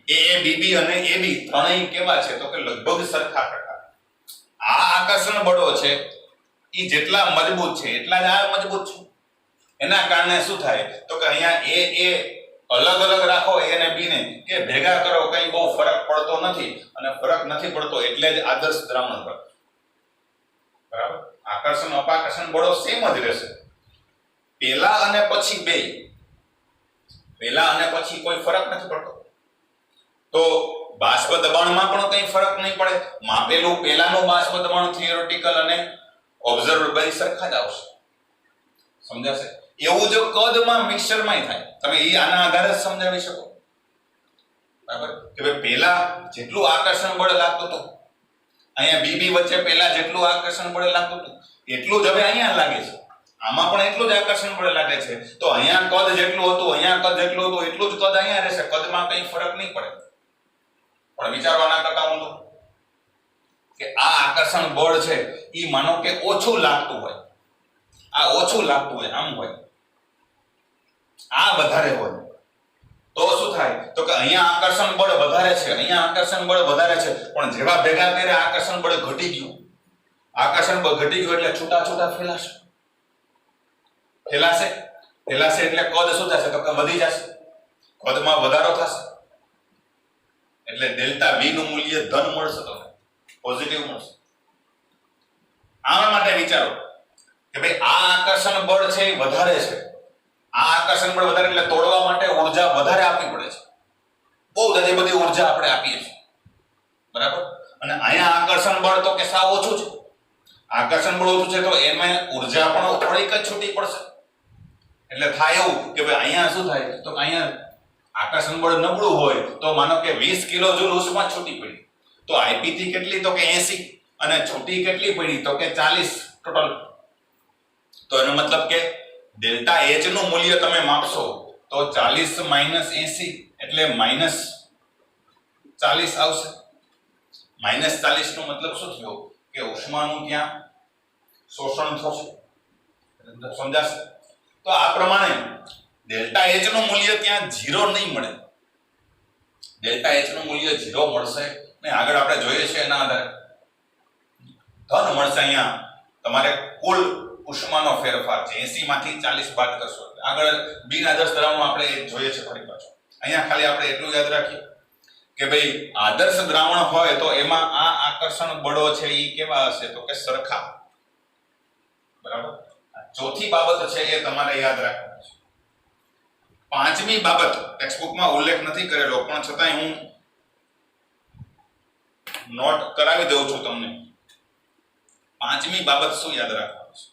AA BB અને AB ત્રણેય કેવા છે તો કે લગભગ સરખા પ્રકાર. આ આકર્ષણ બળો છે ઈ જેટલા મજબૂત છે એટલા જ આ મજબૂત છે. એના કારણે શું થાય તો કે અહીંયા A અલગ અલગ રાખો A અને B ને કે ભેગા કરો કઈ બહુ ફરક પડતો નથી અને ફરક નથી પડતો એટલે જ આદર્શ દ્રાવણ બળ. બરાબર. આકર્ષણ અપાકર્ષણ બળો સેમ જ રહેશે. પહેલા અને પછી બે, પહેલા અને પછી કોઈ ફરક નથી પડતો. તો બાષ્પ દબાણમાં પણ કઈ ફરક નહીં પડે. માપેલું પહેલાનું બાષ્પ દબાણ થિયોરેટિકલ અને ઓબ્ઝર્વર બે સરખા જ આવશે. સમજાશે? એવું જો કદમાં મિક્સચરમાં થાય તમે એ આના આધારે જ સમજાવી શકો. બરાબર કે ભાઈ પહેલા જેટલું આકર્ષણ બળ લાગતું હતું અહીંયા BB વચ્ચે પહેલા જેટલું આકર્ષણ બળ લાગતું હતું એટલું જ હવે અહીંયા લાગે છે. આમાં પણ એટલું જ આકર્ષણ બળ લાગે છે. તો અહીંયા કદ જેટલું હતું અહીંયા કદ જેટલું હતું એટલું જ કદ અહીંયા રહેશે. કદમાં કઈ ફરક નહીં પડે. પણ વિચારવાના કરતા ઊંધું કે આ આકર્ષણ બળ છે ઈ માનો કે ઓછું લાગતું હોય, આ ઓછું લાગતું હોય, આમ હોય, આ વધારે હોય તો શું થાય તો કે અહીંયા આકર્ષણ બળ વધારે છે, અહીંયા આકર્ષણ બળ વધારે છે પણ જેવા ભેગા કરે આકર્ષણ બળ ઘટી ગયું. આકર્ષણ બળ ઘટી ગયું એટલે છૂટા છૂટા ફેલાશે. ફેલાશે એટલે કદ શું થશે તો કે વધી જશે. કદમાં વધારો થશે એટલે ડેલ્ટા V નું મૂલ્ય ધન મળશે, તમને પોઝિટિવ મળશે. આના માટે વિચારો કે ભાઈ આ આકર્ષણ બળ છે એ વધારે છે. આ આકર્ષણ બળ વધારે એટલે તોડવા માટે ઊર્જા વધારે આપવી પડે છે. બહુ બધી ઊર્જા આપણે આપીએ છીએ. બરાબર. અને અહીંયા આકર્ષણ બળ તો કે સાવ ઓછું છે. આકર્ષણ બળ ઓછું છે તો એમાં ઊર્જા પણ થોડીક જ છૂટી પડશે. એટલે થાય એવું કે ભાઈ અહીંયા શું થાય તો અહીંયા આકર્ષણ બળ નબળું હોય તો માનો કે 20 કિલોજૂલ ઉષ્મા છૂટી પડી તો આઈપીથી કેટલી તો કે 80 અને છૂટી કેટલી પડી તો કે 40 ટોટલ. તો એનો મતલબ કે ડેલ્ટા H નું મૂલ્ય તમે માપશો તો 40 - 80 એટલે -40 આવશે. -40 નો મતલબ શું થયો કે ઉષ્માનું ત્યાં શોષણ થશે. સમજાશે? તો આ પ્રમાણે ડેલ્ટા H નું મૂલ્ય ત્યાં 0 નહીં મળે. ડેલ્ટા H નું મૂલ્ય 0 મળશે ને આગળ આપણે જોઈએ છે એના આધારે ધન મળશે. અહીંયા તમારે કુલ ઉષ્માનો ફેરફાર છે 80 માંથી 40 બાદ કરશો. આગળ બિન આદર્શ દ્રાવણમાં આપણે જોઈએ છે ફરી પાછું. અહીંયા ખાલી આપણે એટલું યાદ રાખીએ કે ભાઈ આદર્શ દ્રાવણ હોય તો એમાં આ આકર્ષણ બળો છે એ કેવા હશે તો કે સરખા. બરાબર. ચોથી બાબત છે એ તમારે યાદ રાખવાની છે. પાંચમી બાબત ટેક્સ્ટબુકમાં ઉલ્લેખ નથી કરેલો, પણ છતાંય હું નોટ કરાવી દઉં છું તમને. પાંચમી બાબત શું યાદ રાખવાનું છે?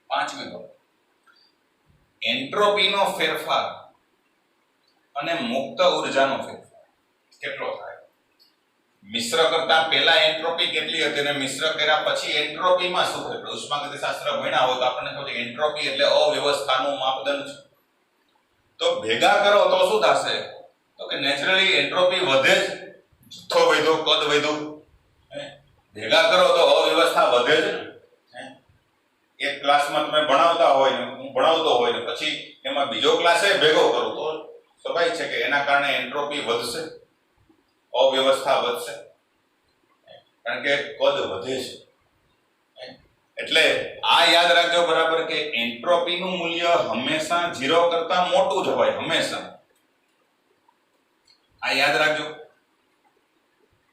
પાંચમી બાબત એન્ટ્રોપીનો ફેરફાર અને મુક્ત ઉર્જાનો ફેરફાર કેટલો થાય? મિશ્ર કરતા પહેલા એન્ટ્રોપી કેટલી હતી અને મિશ્ર કર્યા પછી એન્ટ્રોપીમાં શું થાય? ઉષ્માગતિશાસ્ત્ર ભણ્યા હોય તો આપણને ખબર છે એન્ટ્રોપી એટલે અવ્યવસ્થાનું માપદંડ છે. તો ભેગા કરો તો શું થશે? તો કે નેચરલી એન્ટ્રોપી વધે જ, જથ્થો વધ્યો, કદ વધ્યું. ભેગા કરો તો અવ્યવસ્થા વધે જ ને. એક ક્લાસમાં તમે ભણાવતા હોય ને હું ભણાવતો હોય ને પછી એમાં બીજો ક્લાસ ભેગો કરું તો સ્વાભાવિક છે કે એના કારણે એન્ટ્રોપી વધશે, અવ્યવસ્થા વધશે, કારણ કે કદ વધે છે. એટલે આ યાદ રાખજો બરાબર કે એન્ટ્રોપીનું મૂલ્ય હંમેશા 0 કરતા મોટું જ હોય, હંમેશા. આ યાદ રાખજો.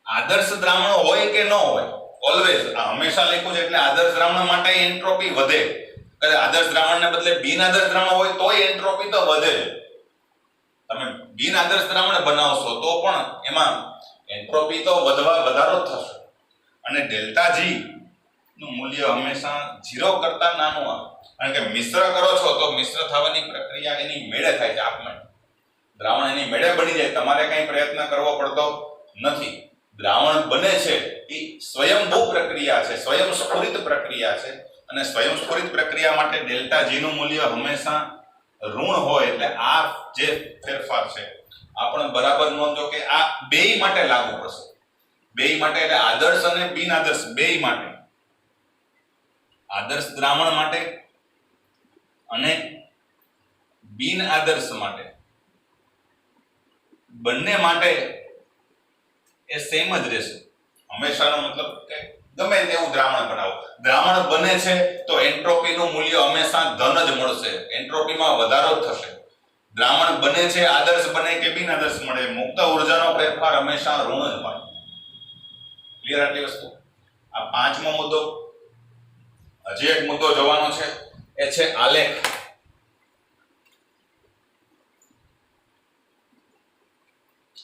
આદર્શ દ્રાવણ હોય કે ન હોય, ઓલવેઝ આ હંમેશા લખ્યું છે એટલે આદર્શ દ્રાવણ માટે એન્ટ્રોપી વધે. આદર્શ દ્રાવણને બદલે બિન આદર્શ દ્રાવણ હોય તોય એન્ટ્રોપી તો વધે. તમે બિન આદર્શ દ્રાવણ બનાવશો તો પણ એમાં એન્ટ્રોપી તો વધારો જ થશે. અને ડેલ્ટા જી નું મૂલ્ય હંમેશા 0 કરતા નાનું આવે. કારણ કે મિશ્ર કરો છો તો મિશ્ર થવાની પ્રક્રિયા એની મેળે થાય છે. આપમેળે દ્રાવણ એની મેળે બની જાય, તમારે કઈ પ્રયત્ન કરવો પડતો નથી. દ્રાવણ બને છે એ સ્વયંભૂ પ્રક્રિયા છે, સ્વયંસ્ફુરિત પ્રક્રિયા છે. અને સ્વયંસ્ફુરિત પ્રક્રિયા માટે ડેલ્ટા જી નું મૂલ્ય હંમેશા ઋણ હોય. એટલે આ જે ફેરફાર છે આપણે બરાબર નોંધો કે આ બેય માટે લાગુ પડશે. બેય માટે એટલે આદર્શ અને બિન આદર્શ બેય માટે. આદર્શ દ્રાવણ માટે અને બિન આદર્શ માટે, બંને માટે એ સેમ જ રહેશે. હંમેશાનો મતલબ કે ગમે તેવું દ્રાવણ બનાવો, દ્રાવણ બને છે તો એન્ટ્રોપીનું મૂલ્ય હંમેશા ધન જ મળશે, એન્ટ્રોપીમાં વધારો જ થશે. દ્રાવણ બને છે આદર્શ બને કે બિન આદર્શ મળે, મુક્ત ઉર્જાનો ફેરફાર હંમેશા ઋણ જ હોય. ક્લિયર આટલી વસ્તુ? આ પાંચમો મુદ્દો. હજી એક મુદ્દો જોવાનો છે, એ છે આલેખ.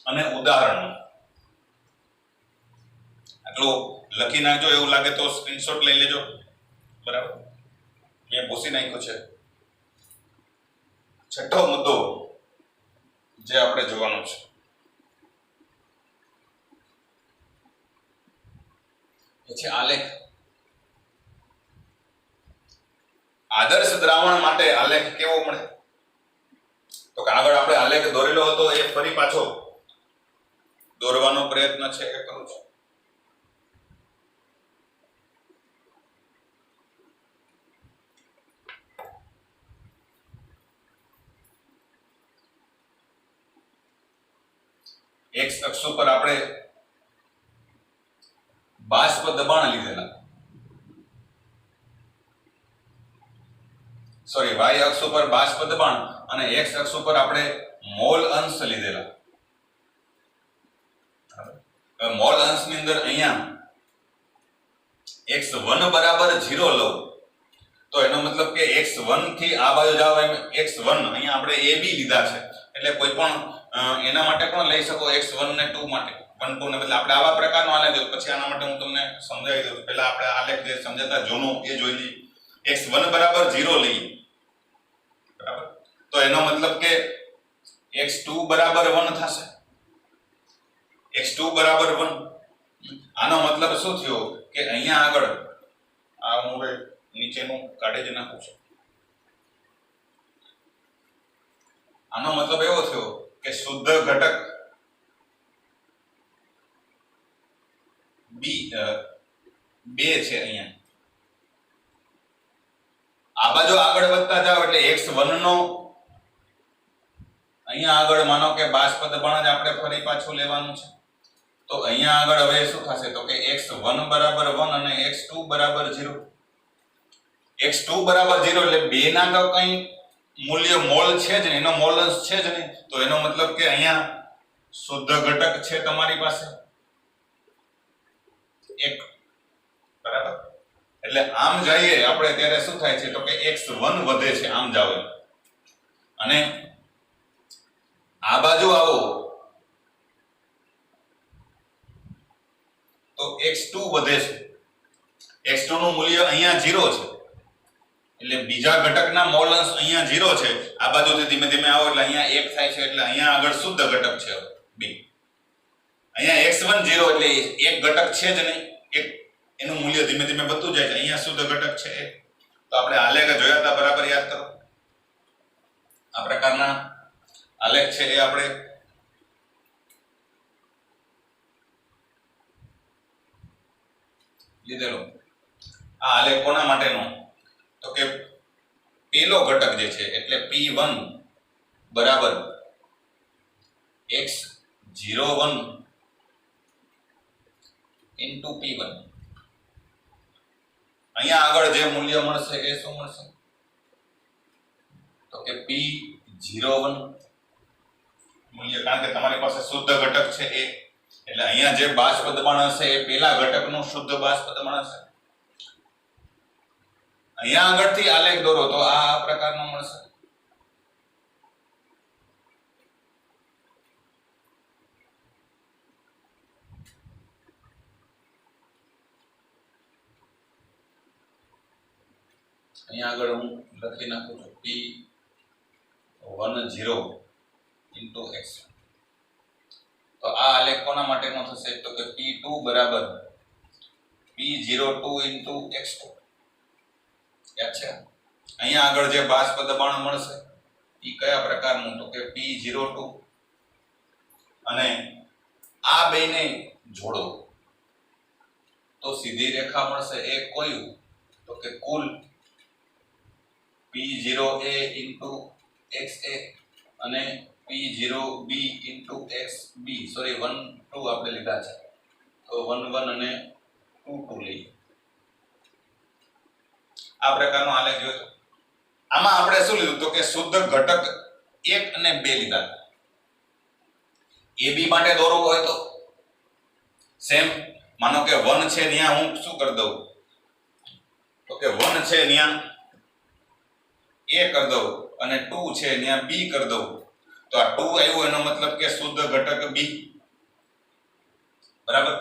અને ઉદાહરણો. આટલું લખી નાખજો, એવું લાગે તો સ્ક્રીનશોટ લઈ લેજો. બરાબર, મેં ભૂસી નાખ્યું છે. છઠ્ઠો મુદ્દો જે આપણે જોવાનો છે એ છે આલેખ. આદર્શ દ્રાવણ માટે આલેખ કેવો મળે? તો કે આગળ આપણે આલેખ દોરેલો હતો એ ફરી પાછો દોરવાનો પ્રયત્ન છે એ કરું છું. એક્સ અક્ષ ઉપર આપણે બાષ્પ દબાણ લીધેલા, સોરી વાય અક્ષ ઉપર બાષ્પ દબાણ અને એક્સ અક્ષ ઉપર આપણે મોલ અંશ લીધેલા. મોલ અંશની અંદર અહીંયા x1 બરાબર 0 લઉં તો એનો મતલબ કે x1 થી આ બાજુ જાવ એમ x1 અહીંયા આપણે ab લીધા છે એટલે કોઈ પણ એના માટે પણ લઈ શકો, x1 ને 2 માટે 1 2 ને બદલે આપણે આવા પ્રકારનો આલેખ દો. પછી આના માટે હું તમને સમજાવી દઉં. પહેલા આપણે આલેખ જે સમજાતા જૂનું એ જોઈ લઈએ. x1 બરાબર 0 લઈએ, બરાબર, તો એનો મતલબ કે x2 બરાબર 1 થશે. x2 બરાબર 1. આનો મતલબ શું થયો કે અહીંયા આગળ આ હું નીચેનું કાઢી જ નાખું છું. આનો મતલબ એવો થયો કે શુદ્ધ ઘટક b 2 છે. અહીંયા આ બાજુ આગળ વધતા જાવ એટલે x1 નો અહીંયા આગળ માનો કે બાષ્પ દબાણ જ આપણે ફરી પાછું લેવાનું છે. તો અહીંયા આગળ હવે શું થશે તો કે x1 બરાબર 1 અને x2 બરાબર 0. x2 બરાબર 0 એટલે બે ના તો કઈ મૂલ્ય મોલ છે જ નહીં, એનો મોલ અંશ છે જ નહીં. તો એનો મતલબ કે અહીંયા શુદ્ધ ઘટક છે તમારી પાસે 1, બરાબર. એટલે આમ જઈએ આપણે ત્યારે શું થાય છે તો કે x1 વધે છે આમ જાવ અને આ બાજુ આવો તો x2 વધે છે. x2 નું મૂલ્ય અહીંયા 0 છે એટલે બીજા ઘટકના મોલ અંશ અહીંયા 0 છે. આ બાજુથી ધીમે ધીમે આવો એટલે અહીંયા 1 થાય છે એટલે અહીંયા આગળ શુદ્ધ ઘટક છે 2. અહીંયા x1 0 એટલે એક ઘટક છે જ નહીં, એક એનું મૂલ્ય ધીમે ધીમે વધતું જાય છે. અહીંયા શુદ્ધ ઘટક છે 1. તો આપણે આલેખ જોયા હતા, બરાબર યાદ કરો. આ પ્રકારના આલેખ છે એ આપણે લીધેલો. આ આલેખ કોના માટેનો તો કે પેલો ઘટક જે છે એટલે p1 બરાબર x01 into p1. અહીંયા આગળ જે મૂલ્ય મળશે એ શું મળશે તો કે p01 મૂલ્ય, કારણ કે તમારી પાસે શુદ્ધ ઘટક છે એ એટલે અહીંયા જે બાષ્પ દબાણ હશે એ પેલા ઘટકનું શુદ્ધ બાષ્પ દબાણ હશે. અહીંયા આગળથી આલેખ દોરો તો આ પ્રકારનો મળશે. અહીંયા આગળ હું લખી નાખું છું p10 into x. તો આ આલેખ કોના માટેનો થશે તો કે p2 બરાબર p02 into x2. યાદ છે? અહીંયા આગળ જે બાષ્પ દબાણ મળશે એ કયા પ્રકારનું તો કે p02 અને આ બેને જોડો તો સીધી રેખા મળશે. એ કયું તો કે કુલ p0a into xa અને p0b into xb. સોરી 1 2 આપણે લીધા છે તો 1 1 અને 2 2 લઈએ. આ પ્રકારનો આલેખ જોયો. આમાં આપણે શું લીધું તો કે શુદ્ધ ઘટક 1 અને 2 લીધા. AB માટે દોરવું હોય તો સેમ, માનો કે 1 છે ત્યાં હું શું કરી દઉં તો કે 1 છે ત્યાં A કરી દઉં અને 2 છે ત્યાં B કરી દઉં. તો આ 2 આવ્યું એનો મતલબ કે શુદ્ધ ઘટક B, બરાબર.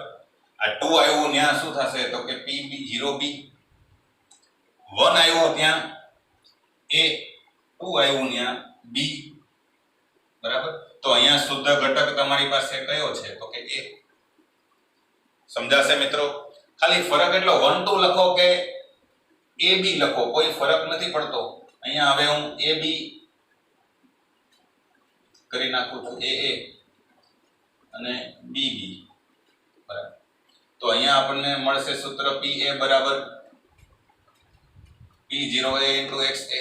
આ 2 આવ્યું ત્યાં શું થશે તો કે PB0B. 1 આવ્યું ત્યાં A, 2 આવ્યું ત્યાં B, બરાબર. તો અહીંયા શુદ્ધ ઘટક તમારી પાસે કયો છે તો કે A. સમજાશે મિત્રો? ખાલી ફરક એટલો 1 2 લખો કે AB લખો કોઈ ફરક નથી પડતો. અહીંયા હવે હું AB કરી નાખું છું AA અને BB, બરાબર. તો અહીંયા આપણને મળશે સૂત્ર PA બરાબર P0A into XA.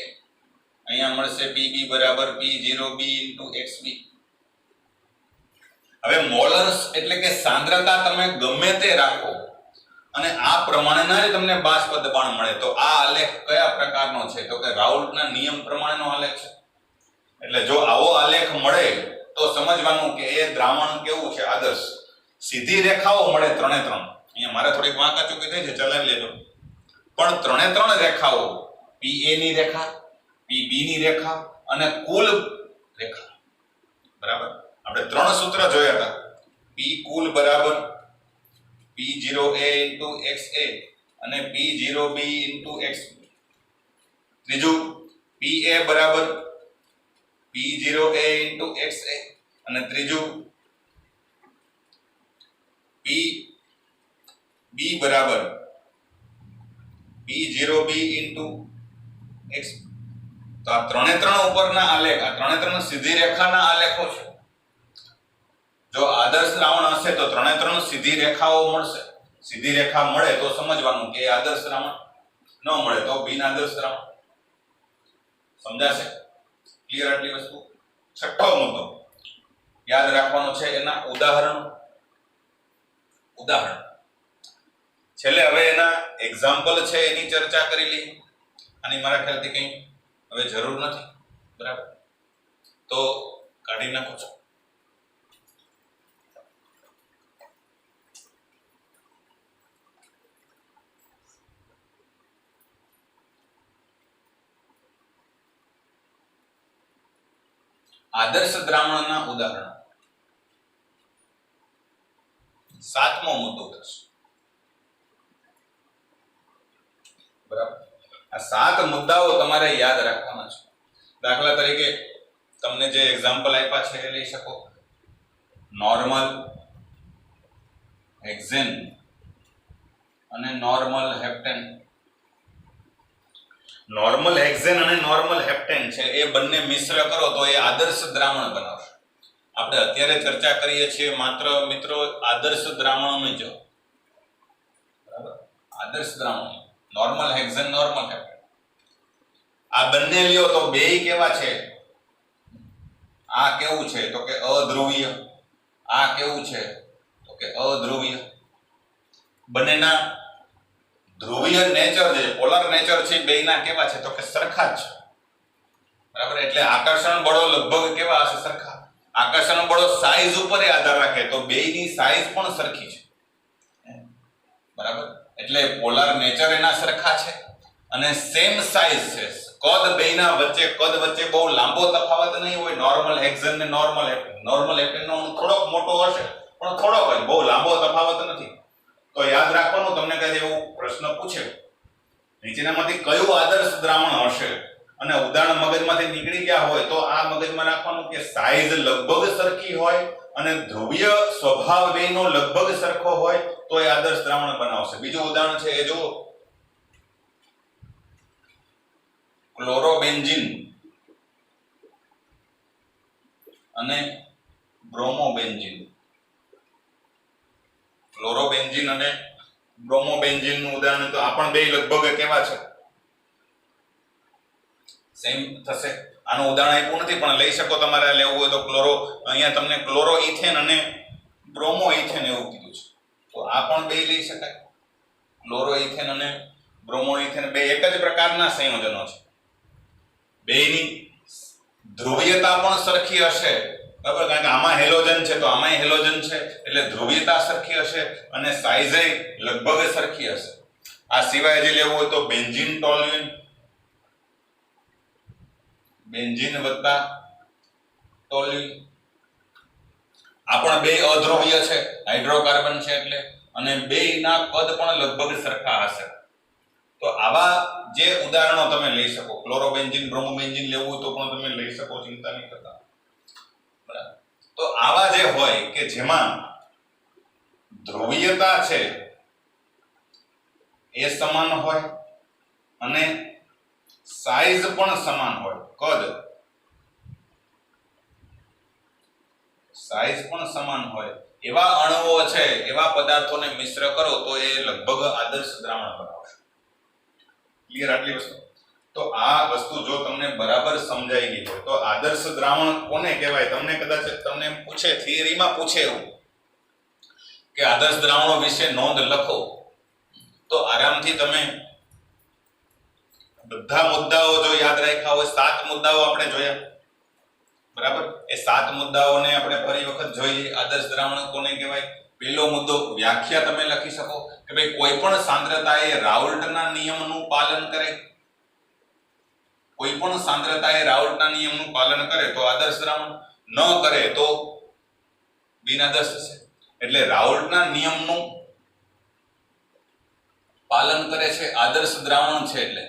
અહીંયા મળશે PB બરાબર P0B into XB. હવે મોલર્સ એટલે કે સાંદ્રતા તમે ગમે તે રાખો અને આ પ્રમાણેના જ તમને બાષ્પ દબાણ મળે. તો આ આલેખ કયા પ્રકારનો છે તો કે રાઉલ્ટના નિયમ પ્રમાણેનો આલેખ છે. એટલે જો આવો આલેખ મળે તો સમજવાનું કે એ દ્રાવણ કેવું છે, આદર્શ. સીધી રેખાઓ મળે 3 3. અહીંયા મારે થોડીક વાંકા ચૂકી થઈ છે, ચલાવી લેજો. પણ 3 3 રેખાઓ, PA ની રેખા, PB ની રેખા અને કુલ રેખા, બરાબર. આપણે 3 સૂત્ર જોયા હતા. P કુલ બરાબર P0A into XA અને P0B into XB. ત્રીજું PA બરાબર P0A into XA અને ત્રીજું PB બરાબર P0B into XB. તો આ 3 3 ઉપરના આલેખ, આ 3 3 સીધી રેખાના આલેખો છે. જો આદર્શ દ્રાવણ હશે તો 3 3 સીધી રેખાઓ મળશે. સીધી રેખા મળે તો સમજવાનું કે આદર્શ દ્રાવણ, ન મળે તો બિનઆદર્શ દ્રાવણ. સમજાશે? ક્લિયર આટલી વસ્તુ? છઠ્ઠો મુદ્દો યાદ રાખવાનો છે એના ઉદાહરણ. છેલ્લે હવે એના એક્ઝામ્પલ છે એની ચર્ચા કરી લઈએ. આની મારા ખ્યાલથી કંઈ હવે જરૂર નથી, બરાબર. તો કાઢી નાખો છો. આદર્શ દ્રાવણના ઉદાહરણો. સાતમો મુદ્દો થશે. બરાબર, આ 7 મુદ્દાઓ તમારે યાદ રાખવાના છે. દાખલા તરીકે તમને જે એક્ઝામ્પલ આપ્યા છે એ લઈ શકો. નોર્મલ, હેક્ઝેન અને નોર્મલ હેપ્ટેન. નોર્મલ હેક્ઝેન અને નોર્મલ હેપ્ટેન છે એ બંને મિશ્ર કરો તો એ આદર્શ દ્રાવણ બનાવશે. આપણે અત્યારે ચર્ચા કરીએ છીએ માત્ર મિત્રો આદર્શ દ્રાવણોની જ. બરાબર, આદર્શ દ્રાવણ નોર્મલ હેક્ઝેન, નોર્મલ હેપ્ટેન. આ બંને લ્યો તો બેય કેવા છે? આ કેવું છે તો કે અધ્રુવીય. આ કેવું છે તો કે અધ્રુવીય. બંનેના ધ્રુવીય નેચર છે, પોલર નેચર છે, બેયના કેવા છે તો કે સરખા જ છે. બરાબર, એટલે આકર્ષણ બળો લગભગ કેવા હશે? સરખા. આકર્ષણ બળો સાઈઝ ઉપર આધાર રાખે તો બેયની સાઈઝ પણ સરખી છે. બરાબર, એટલે પોલર નેચર એના સરખા છે અને સેમ સાઈઝ છે. કદ બેયના વચ્ચે, કદ વચ્ચે બહુ લાંબો તફાવત નહીં હોય. નોર્મલ હેક્ઝેન ને નોર્મલ હેપ્ટેન. નોર્મલ હેપ્ટેનનો થોડોક મોટો હશે પણ થોડોક જ, બહુ લાંબો તફાવત નથી. તો યાદ રાખવાનું, તમને કદાચ એવો પ્રશ્ન પૂછે નીચેનામાંથી કયું આદર્શ દ્રાવણ હશે અને ઉદાહરણ મગજમાંથી નીકળી ગયા હોય તો આ મગજમાં રાખવાનું કે સાઈઝ લગભગ સરખી હોય અને ધ્રુવીય સ્વભાવ બેયનો લગભગ સરખો હોય તો એ આદર્શ દ્રાવણ બનાવશે. બીજું ઉદાહરણ છે એ જુઓ. ક્લોરોબેન્ઝીન અને બ્રોમોબેન્ઝીન. ક્લોરોબેન્ઝીન અને બ્રોમોબેન્ઝીન નું ઉદાહરણ તો આ પણ બે લગભગ કેવા છે? સેમ થશે. આનું ઉદાહરણ આપ્યું નથી પણ લઈ શકો તમારે લેવું હોય તો. અહીંયા તમને ક્લોરો ઇથેન અને બ્રોમો ઇથેન એવું કીધું છે તો આ પણ બે લઈ શકાય. ક્લોરો ઇથેન અને બ્રોમો ઇથેન બે એક જ પ્રકારના સંયોજનો છે. બેની ધ્રુવીયતા પણ સરખી હશે. બરાબર, કારણ કે આમાં હેલોજન છે તો આમાંય હેલોજન છે એટલે ધ્રુવીયતા સરખી હશે અને સાઈઝે લગભગ સરખી હશે. આ સિવાય જે લેવું હોય તો બેન્ઝીન ટોલ્યુઇન, બેન્ઝીન વત્તા ટોલ્યુઇન. આ પણ બે અધ્રુવીય છે, હાઇડ્રોકાર્બન છે એટલે, અને બેયના કદ પણ લગભગ સરખા હશે. તો આવા જે ઉદાહરણો તમે લઈ શકો. ક્લોરોબેન્ઝીન, બ્રોમોબેન્ઝીન લેવું હોય તો પણ તમે લઈ શકો, ચિંતા નહીં કરતા. બરાબર, તો આવા જે હોય કે જેમાં ધ્રુવીયતા છે એ સમાન હોય અને સાઈઝ પણ સમાન હોય, કદ સાઈઝ પણ સમાન હોય એવા અણુઓ છે, એવા પદાર્થોને મિશ્ર કરો તો એ લગભગ આદર્શ દ્રાવણ બનાવશે. ક્લિયર આટલી વસ્તુ? તો આ વસ્તુ જો તમને બરાબર સમજાઈ ગઈ હોય તો આદર્શ દ્રાવણ કોને કહેવાય? તમને કદાચ તમને પૂછે, થિયરીમાં પૂછે એવું કે આદર્શ દ્રાવણો વિશે નોંધ લખો તો આરામથી તમે બધા મુદ્દાઓ જો યાદ રાખ્યા હોય. 7 મુદ્દાઓ આપણે જોયા. બરાબર, એ 7 મુદ્દાઓને આપણે ફરી વખત જોઈએ. આદર્શ દ્રાવણ કોને કહેવાય? પહેલો મુદ્દો વ્યાખ્યા તમે લખી શકો કે ભાઈ કોઈ પણ સાંદ્રતાએ રાઉલ્ટના નિયમનું પાલન કરે. કોઈ પણ સાંદ્રતાએ રાઉલ્ટના નિયમનું પાલન કરે તો આદર્શ દ્રાવણ, ન કરે તો બિનઆદર્શ થશે. એટલે રાઉલ્ટના નિયમનું પાલન કરે છે આદર્શ દ્રાવણ છે. એટલે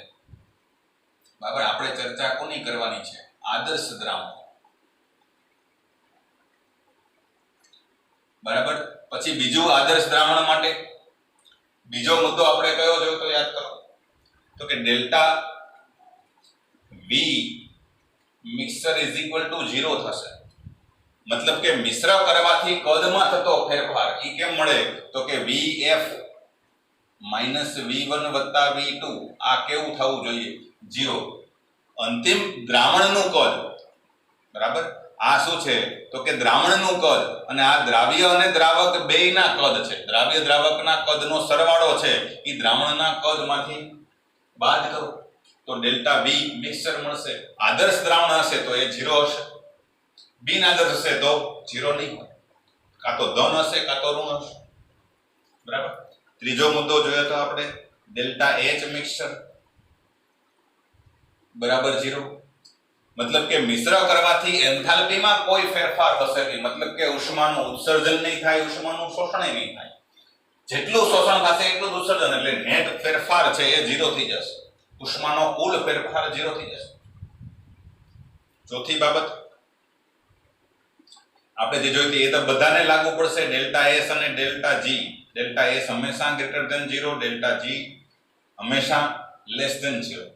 બરાબર, આપણે ચર્ચા કોની કરવાની છે? આદર્શ દ્રાવણ. બરાબર, પછી બીજું આદર્શ દ્રાવણ માટે બીજો મુદ્દો આપણે કયો જોયો તો યાદ કરો તો કે delta V mixer is equal to 0 થશે. મતલબ કે મિશ્ર કરવાથી કદમાં થતો ફેરફાર ઈ કેમ મળે તો કે VF -V1 + V2 આ કેવું થવું જોઈએ? 0. અંતિમ દ્રાવણનું કદ. બરાબર, આ શું છે તો કે દ્રાવણનું કદ અને આ દ્રાવ્ય અને દ્રાવક બેયના કદ છે. દ્રાવ્ય દ્રાવકના કદનો સરવાળો છે ઈ દ્રાવણના કદમાંથી બાદ કરો તો ડેલ્ટા V મિક્સર મળશે. આદર્શ દ્રાવણ હશે તો એ 0 હશે, બિન આદર્શ હશે તો 0 નહીં હોય. કાં તો ધન હશે કાં તો ઋણ હશે. બરાબર, ત્રીજો મુદ્દો જોયો તો આપણે ડેલ્ટા H મિક્સર બરાબર 0. મતલબ કે મિશ્ર કરવાથી એન્થાલ્પીમાં કોઈ ફેરફાર થશે નહીં, મતલબ કે ઉષ્માનું ઉત્સર્જન નહીં થાય, ઉષ્માનું શોષણ નહીં થાય. જેટલું શોષણ થશે એટલું જ ઉત્સર્જન, એટલે નેટ ફેરફાર છે એ 0 થઈ જશે. ઉષ્માનો કુલ ફેરફાર 0 થઈ જશે. ચોથી બાબત આપણે જે જોઈ હતી એ તો બધાને લાગુ પડશે, ડેલ્ટા એસ અને ડેલ્ટા જી. ડેલ્ટા એસ હંમેશા ગ્રેટર ધેન 0, ડેલ્ટા જી હંમેશા લેસ ધેન 0.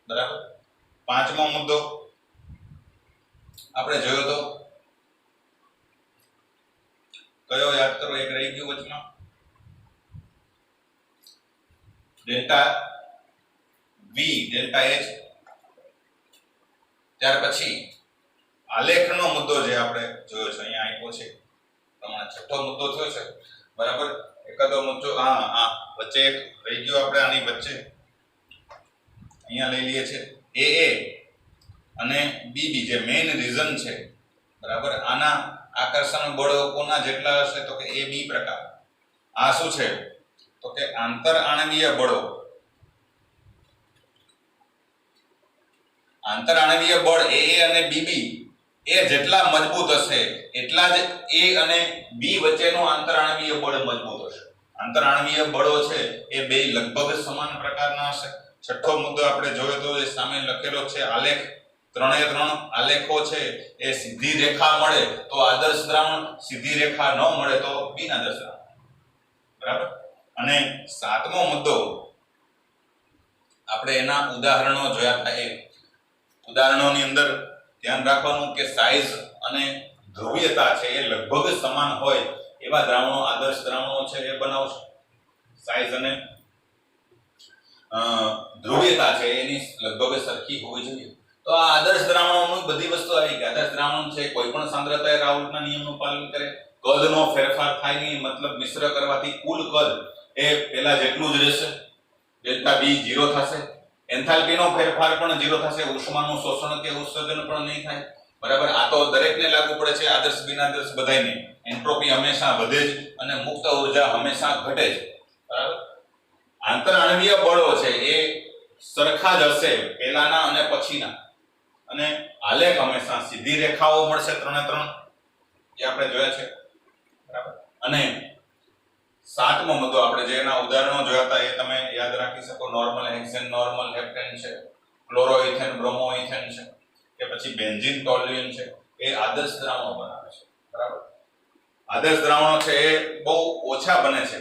બરાબર. પાંચમો મુદ્દો આપણે જોયો તો કયો યાદ કરો, એક રહી ગયું વચમાં, ડેલ્ટા વી ડેલ્ટા એચ. ત્યાર પછી આલેખનો મુદ્દો જે આપણે જોયો છે અહીંયા આપ્યો છે તમારો છઠ્ઠો મુદ્દો થયો છે. બરાબર. એકાદો મુદ્દો વચ્ચે એક રહી ગયો, આપણે આની વચ્ચે અહીંયા લઈ લઈએ છે એ અને બીબી જે મેઇન રીઝન છે. બરાબર. આના આકર્ષણ બળો કોના જેટલા હશે તો કે એ બી પ્રકાર. આ શું છે તો કે આંતર આણવીય બળો. આંતર આણવીય બળ એ અને બીબી એ જેટલા મજબૂત હશે એટલા જ એ અને બી વચ્ચેનો આંતર આણવીય બળ મજબૂત હશે. આંતર આણવીય બળો છે એ બે લગભગ સમાન પ્રકારના હશે. છઠ્ઠો મુદ્દો આપણે જોયો તો એ સામે લખેલો છે આલેખ. 3 એ 3 આલેખો છે એ સીધી રેખા મળે તો આદર્શ દ્રાવણ, સીધી રેખા ન મળે તો બિન આદર્શ દ્રાવણ. બરાબર. અને સાતમો મુદ્દો આપણે એના ઉદાહરણો જોયા હતા. એ ઉદાહરણોની અંદર ધ્યાન રાખવાનું કે સાઈઝ અને ધ્રુવીયતા છે એ લગભગ સમાન હોય એવા દ્રાવણો, આદર્શ દ્રાવણો છે એ બનાવશે. સાઈઝ અને ધ્રુવીયતા છે એની લગભગ સરખી હોવી જોઈએ. તો આ આદર્શ દ્રાવણોની બધી વસ્તુ આવી ગઈ. આદર્શ દ્રાવણ છે કોઈ પણ સાંદ્રતાએ રાઉલ્ટના નિયમનું પાલન કરે, કદનો ફેરફાર થાય નહીં, મતલબ મિશ્ર કરવાથી કુલ કદ એ પહેલા જેટલું જ રહેશે, ડેલ્ટા બી 0 થશે, એન્થાલ્પીનો ફેરફાર પણ 0 થશે, ઉષ્માનું શોષણ કે ઉત્સર્જન પણ નહીં થાય. બરાબર. આ તો દરેકને લાગુ પડે છે, આદર્શ બિન આદર્શ બધાયને. એન્ટ્રોપી હંમેશા વધે જ અને મુક્ત ઉર્જા હંમેશા ઘટે જ. બરાબર. આંતર આણવીય બળો છે એ સરખા જ હશે પહેલાના અને પછીના. અને આલેખ હંમેશા સીધી રેખાઓ મળશે 3 એ 3 જે આપણે જોયા છે. બરાબર. અને સાતમો મુદ્દો આપણે જે એના ઉદાહરણો જોયા હતા એ તમે યાદ રાખી શકો. નોર્મલ હેક્સેન, નોર્મલ હેપ્ટેન છે, ક્લોરોઇથેન, બ્રોમોઇથેન છે કે પછી બેન્ઝીન, ટોલ્યુએન છે, એ આદર્શ દ્રાવણો બનાવે છે. બરાબર. આદર્શ દ્રાવણો છે એ બહુ ઓછા બને છે.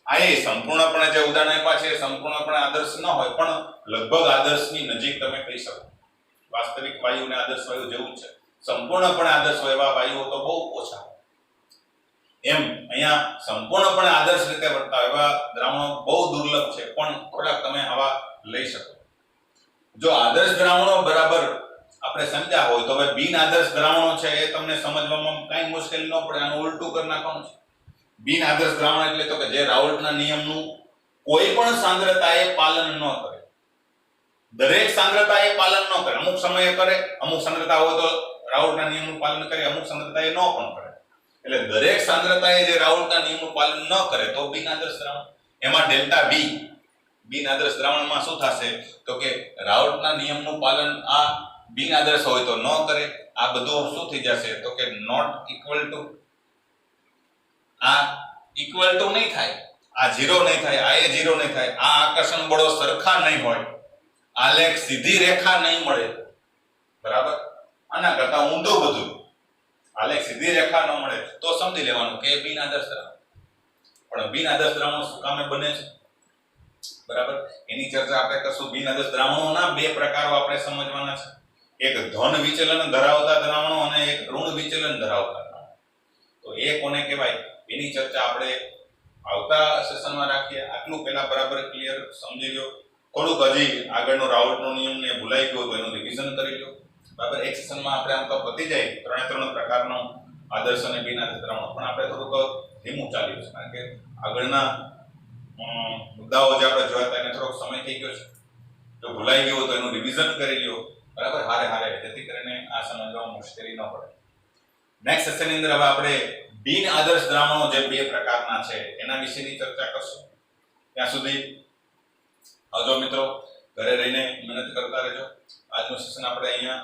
આ એ સંપૂર્ણપણે જે ઉદાહરણ આપ્યા છે સંપૂર્ણપણે આદર્શ ન હોય પણ લગભગ આદર્શની નજીક તમે કહી શકો. વાસ્તવિક વાયુ અને આદર્શ વાયુ જેવું છે. સંપૂર્ણપણે આદર્શ હોય એવા વાયુઓ તો બહુ ઓછા. એમ અહીંયા સંપૂર્ણપણે આદર્શ રીતે વર્તા એવા દ્રાવણો બહુ દુર્લભ છે, પણ થોડાક તમે આવા લઈ શકો. જો આદર્શ દ્રાવણો બરાબર આપણે સમજ્યા હોય તો હવે બિન આદર્શ દ્રાવણો છે એ તમને સમજવામાં કઈ મુશ્કેલી ન પડે. આનું ઉલટું કરી નાખવાનું છે. બિન આદર્શ દ્રાવણ એટલે તો કે જે રાઉલ્ટના નિયમનું કોઈ પણ સાંદ્રતાએ પાલન ન કરે. દરેક સાંદ્રતાએ પાલન ન કરે. અમુક સમયે કરે, અમુક સાંદ્રતા હોય તો રાઉલ્ટના નિયમનું પાલન કરે, અમુક સાંદ્રતાએ ન પણ કરે. એટલે દરેક સાંદ્રતાએ જે રાઉલ્ટના નિયમનું પાલન ન કરે તો બિન આદર્શ દ્રાવણ. એમાં ડેલ્ટા બી બિન આદર્શ દ્રાવણમાં શું થશે તો કે રાઉલ્ટના નિયમનું પાલન આ બિન આદર્શ હોય તો ન કરે. આ બધું શું થઈ જશે તો કે નોટ ઇક્વલ ટુ, આ ઇક્વલ ટુ નહીં થાય, આ 0 નહીં થાય, આ એ 0 નહીં થાય, આ આકર્ષણ બળો સરખા નહીં હોય, આલેખ સીધી રેખા નહીં મળે. બરાબર. આના કરતા ઊંધું બધું આલેખ સીધી રેખા ન મળે તો સમજી લેવાનું કે બિન આદર્શ દ્રાવણ. પણ બિન આદર્શ દ્રાવણો શું કામે બને છે? બરાબર. એની ચર્ચા આપણે કરશું. બિન આદર્શ દ્રાવણોના બે પ્રકારો આપણે સમજવાના છે. એક ધન વિચલન ધરાવતા દ્રાવણો અને એક ઋણ વિચલન ધરાવતા દ્રાવણો. તો એ કોને કહેવાય એની ચર્ચા આપણે આવતા સેશનમાં રાખીએ. આટલું પહેલા બરાબર ક્લિયર સમજી લો. થોડુંક હજી આગળનો રાઉલ્ટનો નિયમ ને ભૂલાઈ ગયો તો એનું રિવિઝન કરી લો. બરાબર. એક સેશનમાં આપણે આમ તો પતી જાય 3 પ્રકારનો આદર્શ અને બિન આદર્શ દ્રાવણો, પણ આપણે થોડુંક ધીમું ચાલ્યું છે કારણ કે આગળના મુદ્દાઓ જે આપણે જોયા હતા એને થોડોક સમય થઈ ગયો છે. જો ભૂલાઈ ગયો તો એનું રિવિઝન કરી લ્યો. બરાબર. હારે જેથી કરીને આ સમજવામાં મુશ્કેલી ન પડે. નેક્સ્ટ સેશનની અંદર હવે આપણે બિન આદર્શ દ્રાવણો જે બે પ્રકારના છે એના વિશેની ચર્ચા કરશું. ત્યાં સુધી આવજો મિત્રો, ઘરે રહીને મહેનત કરતા રહેજો. આજનું સેશન આપણે અહીંયા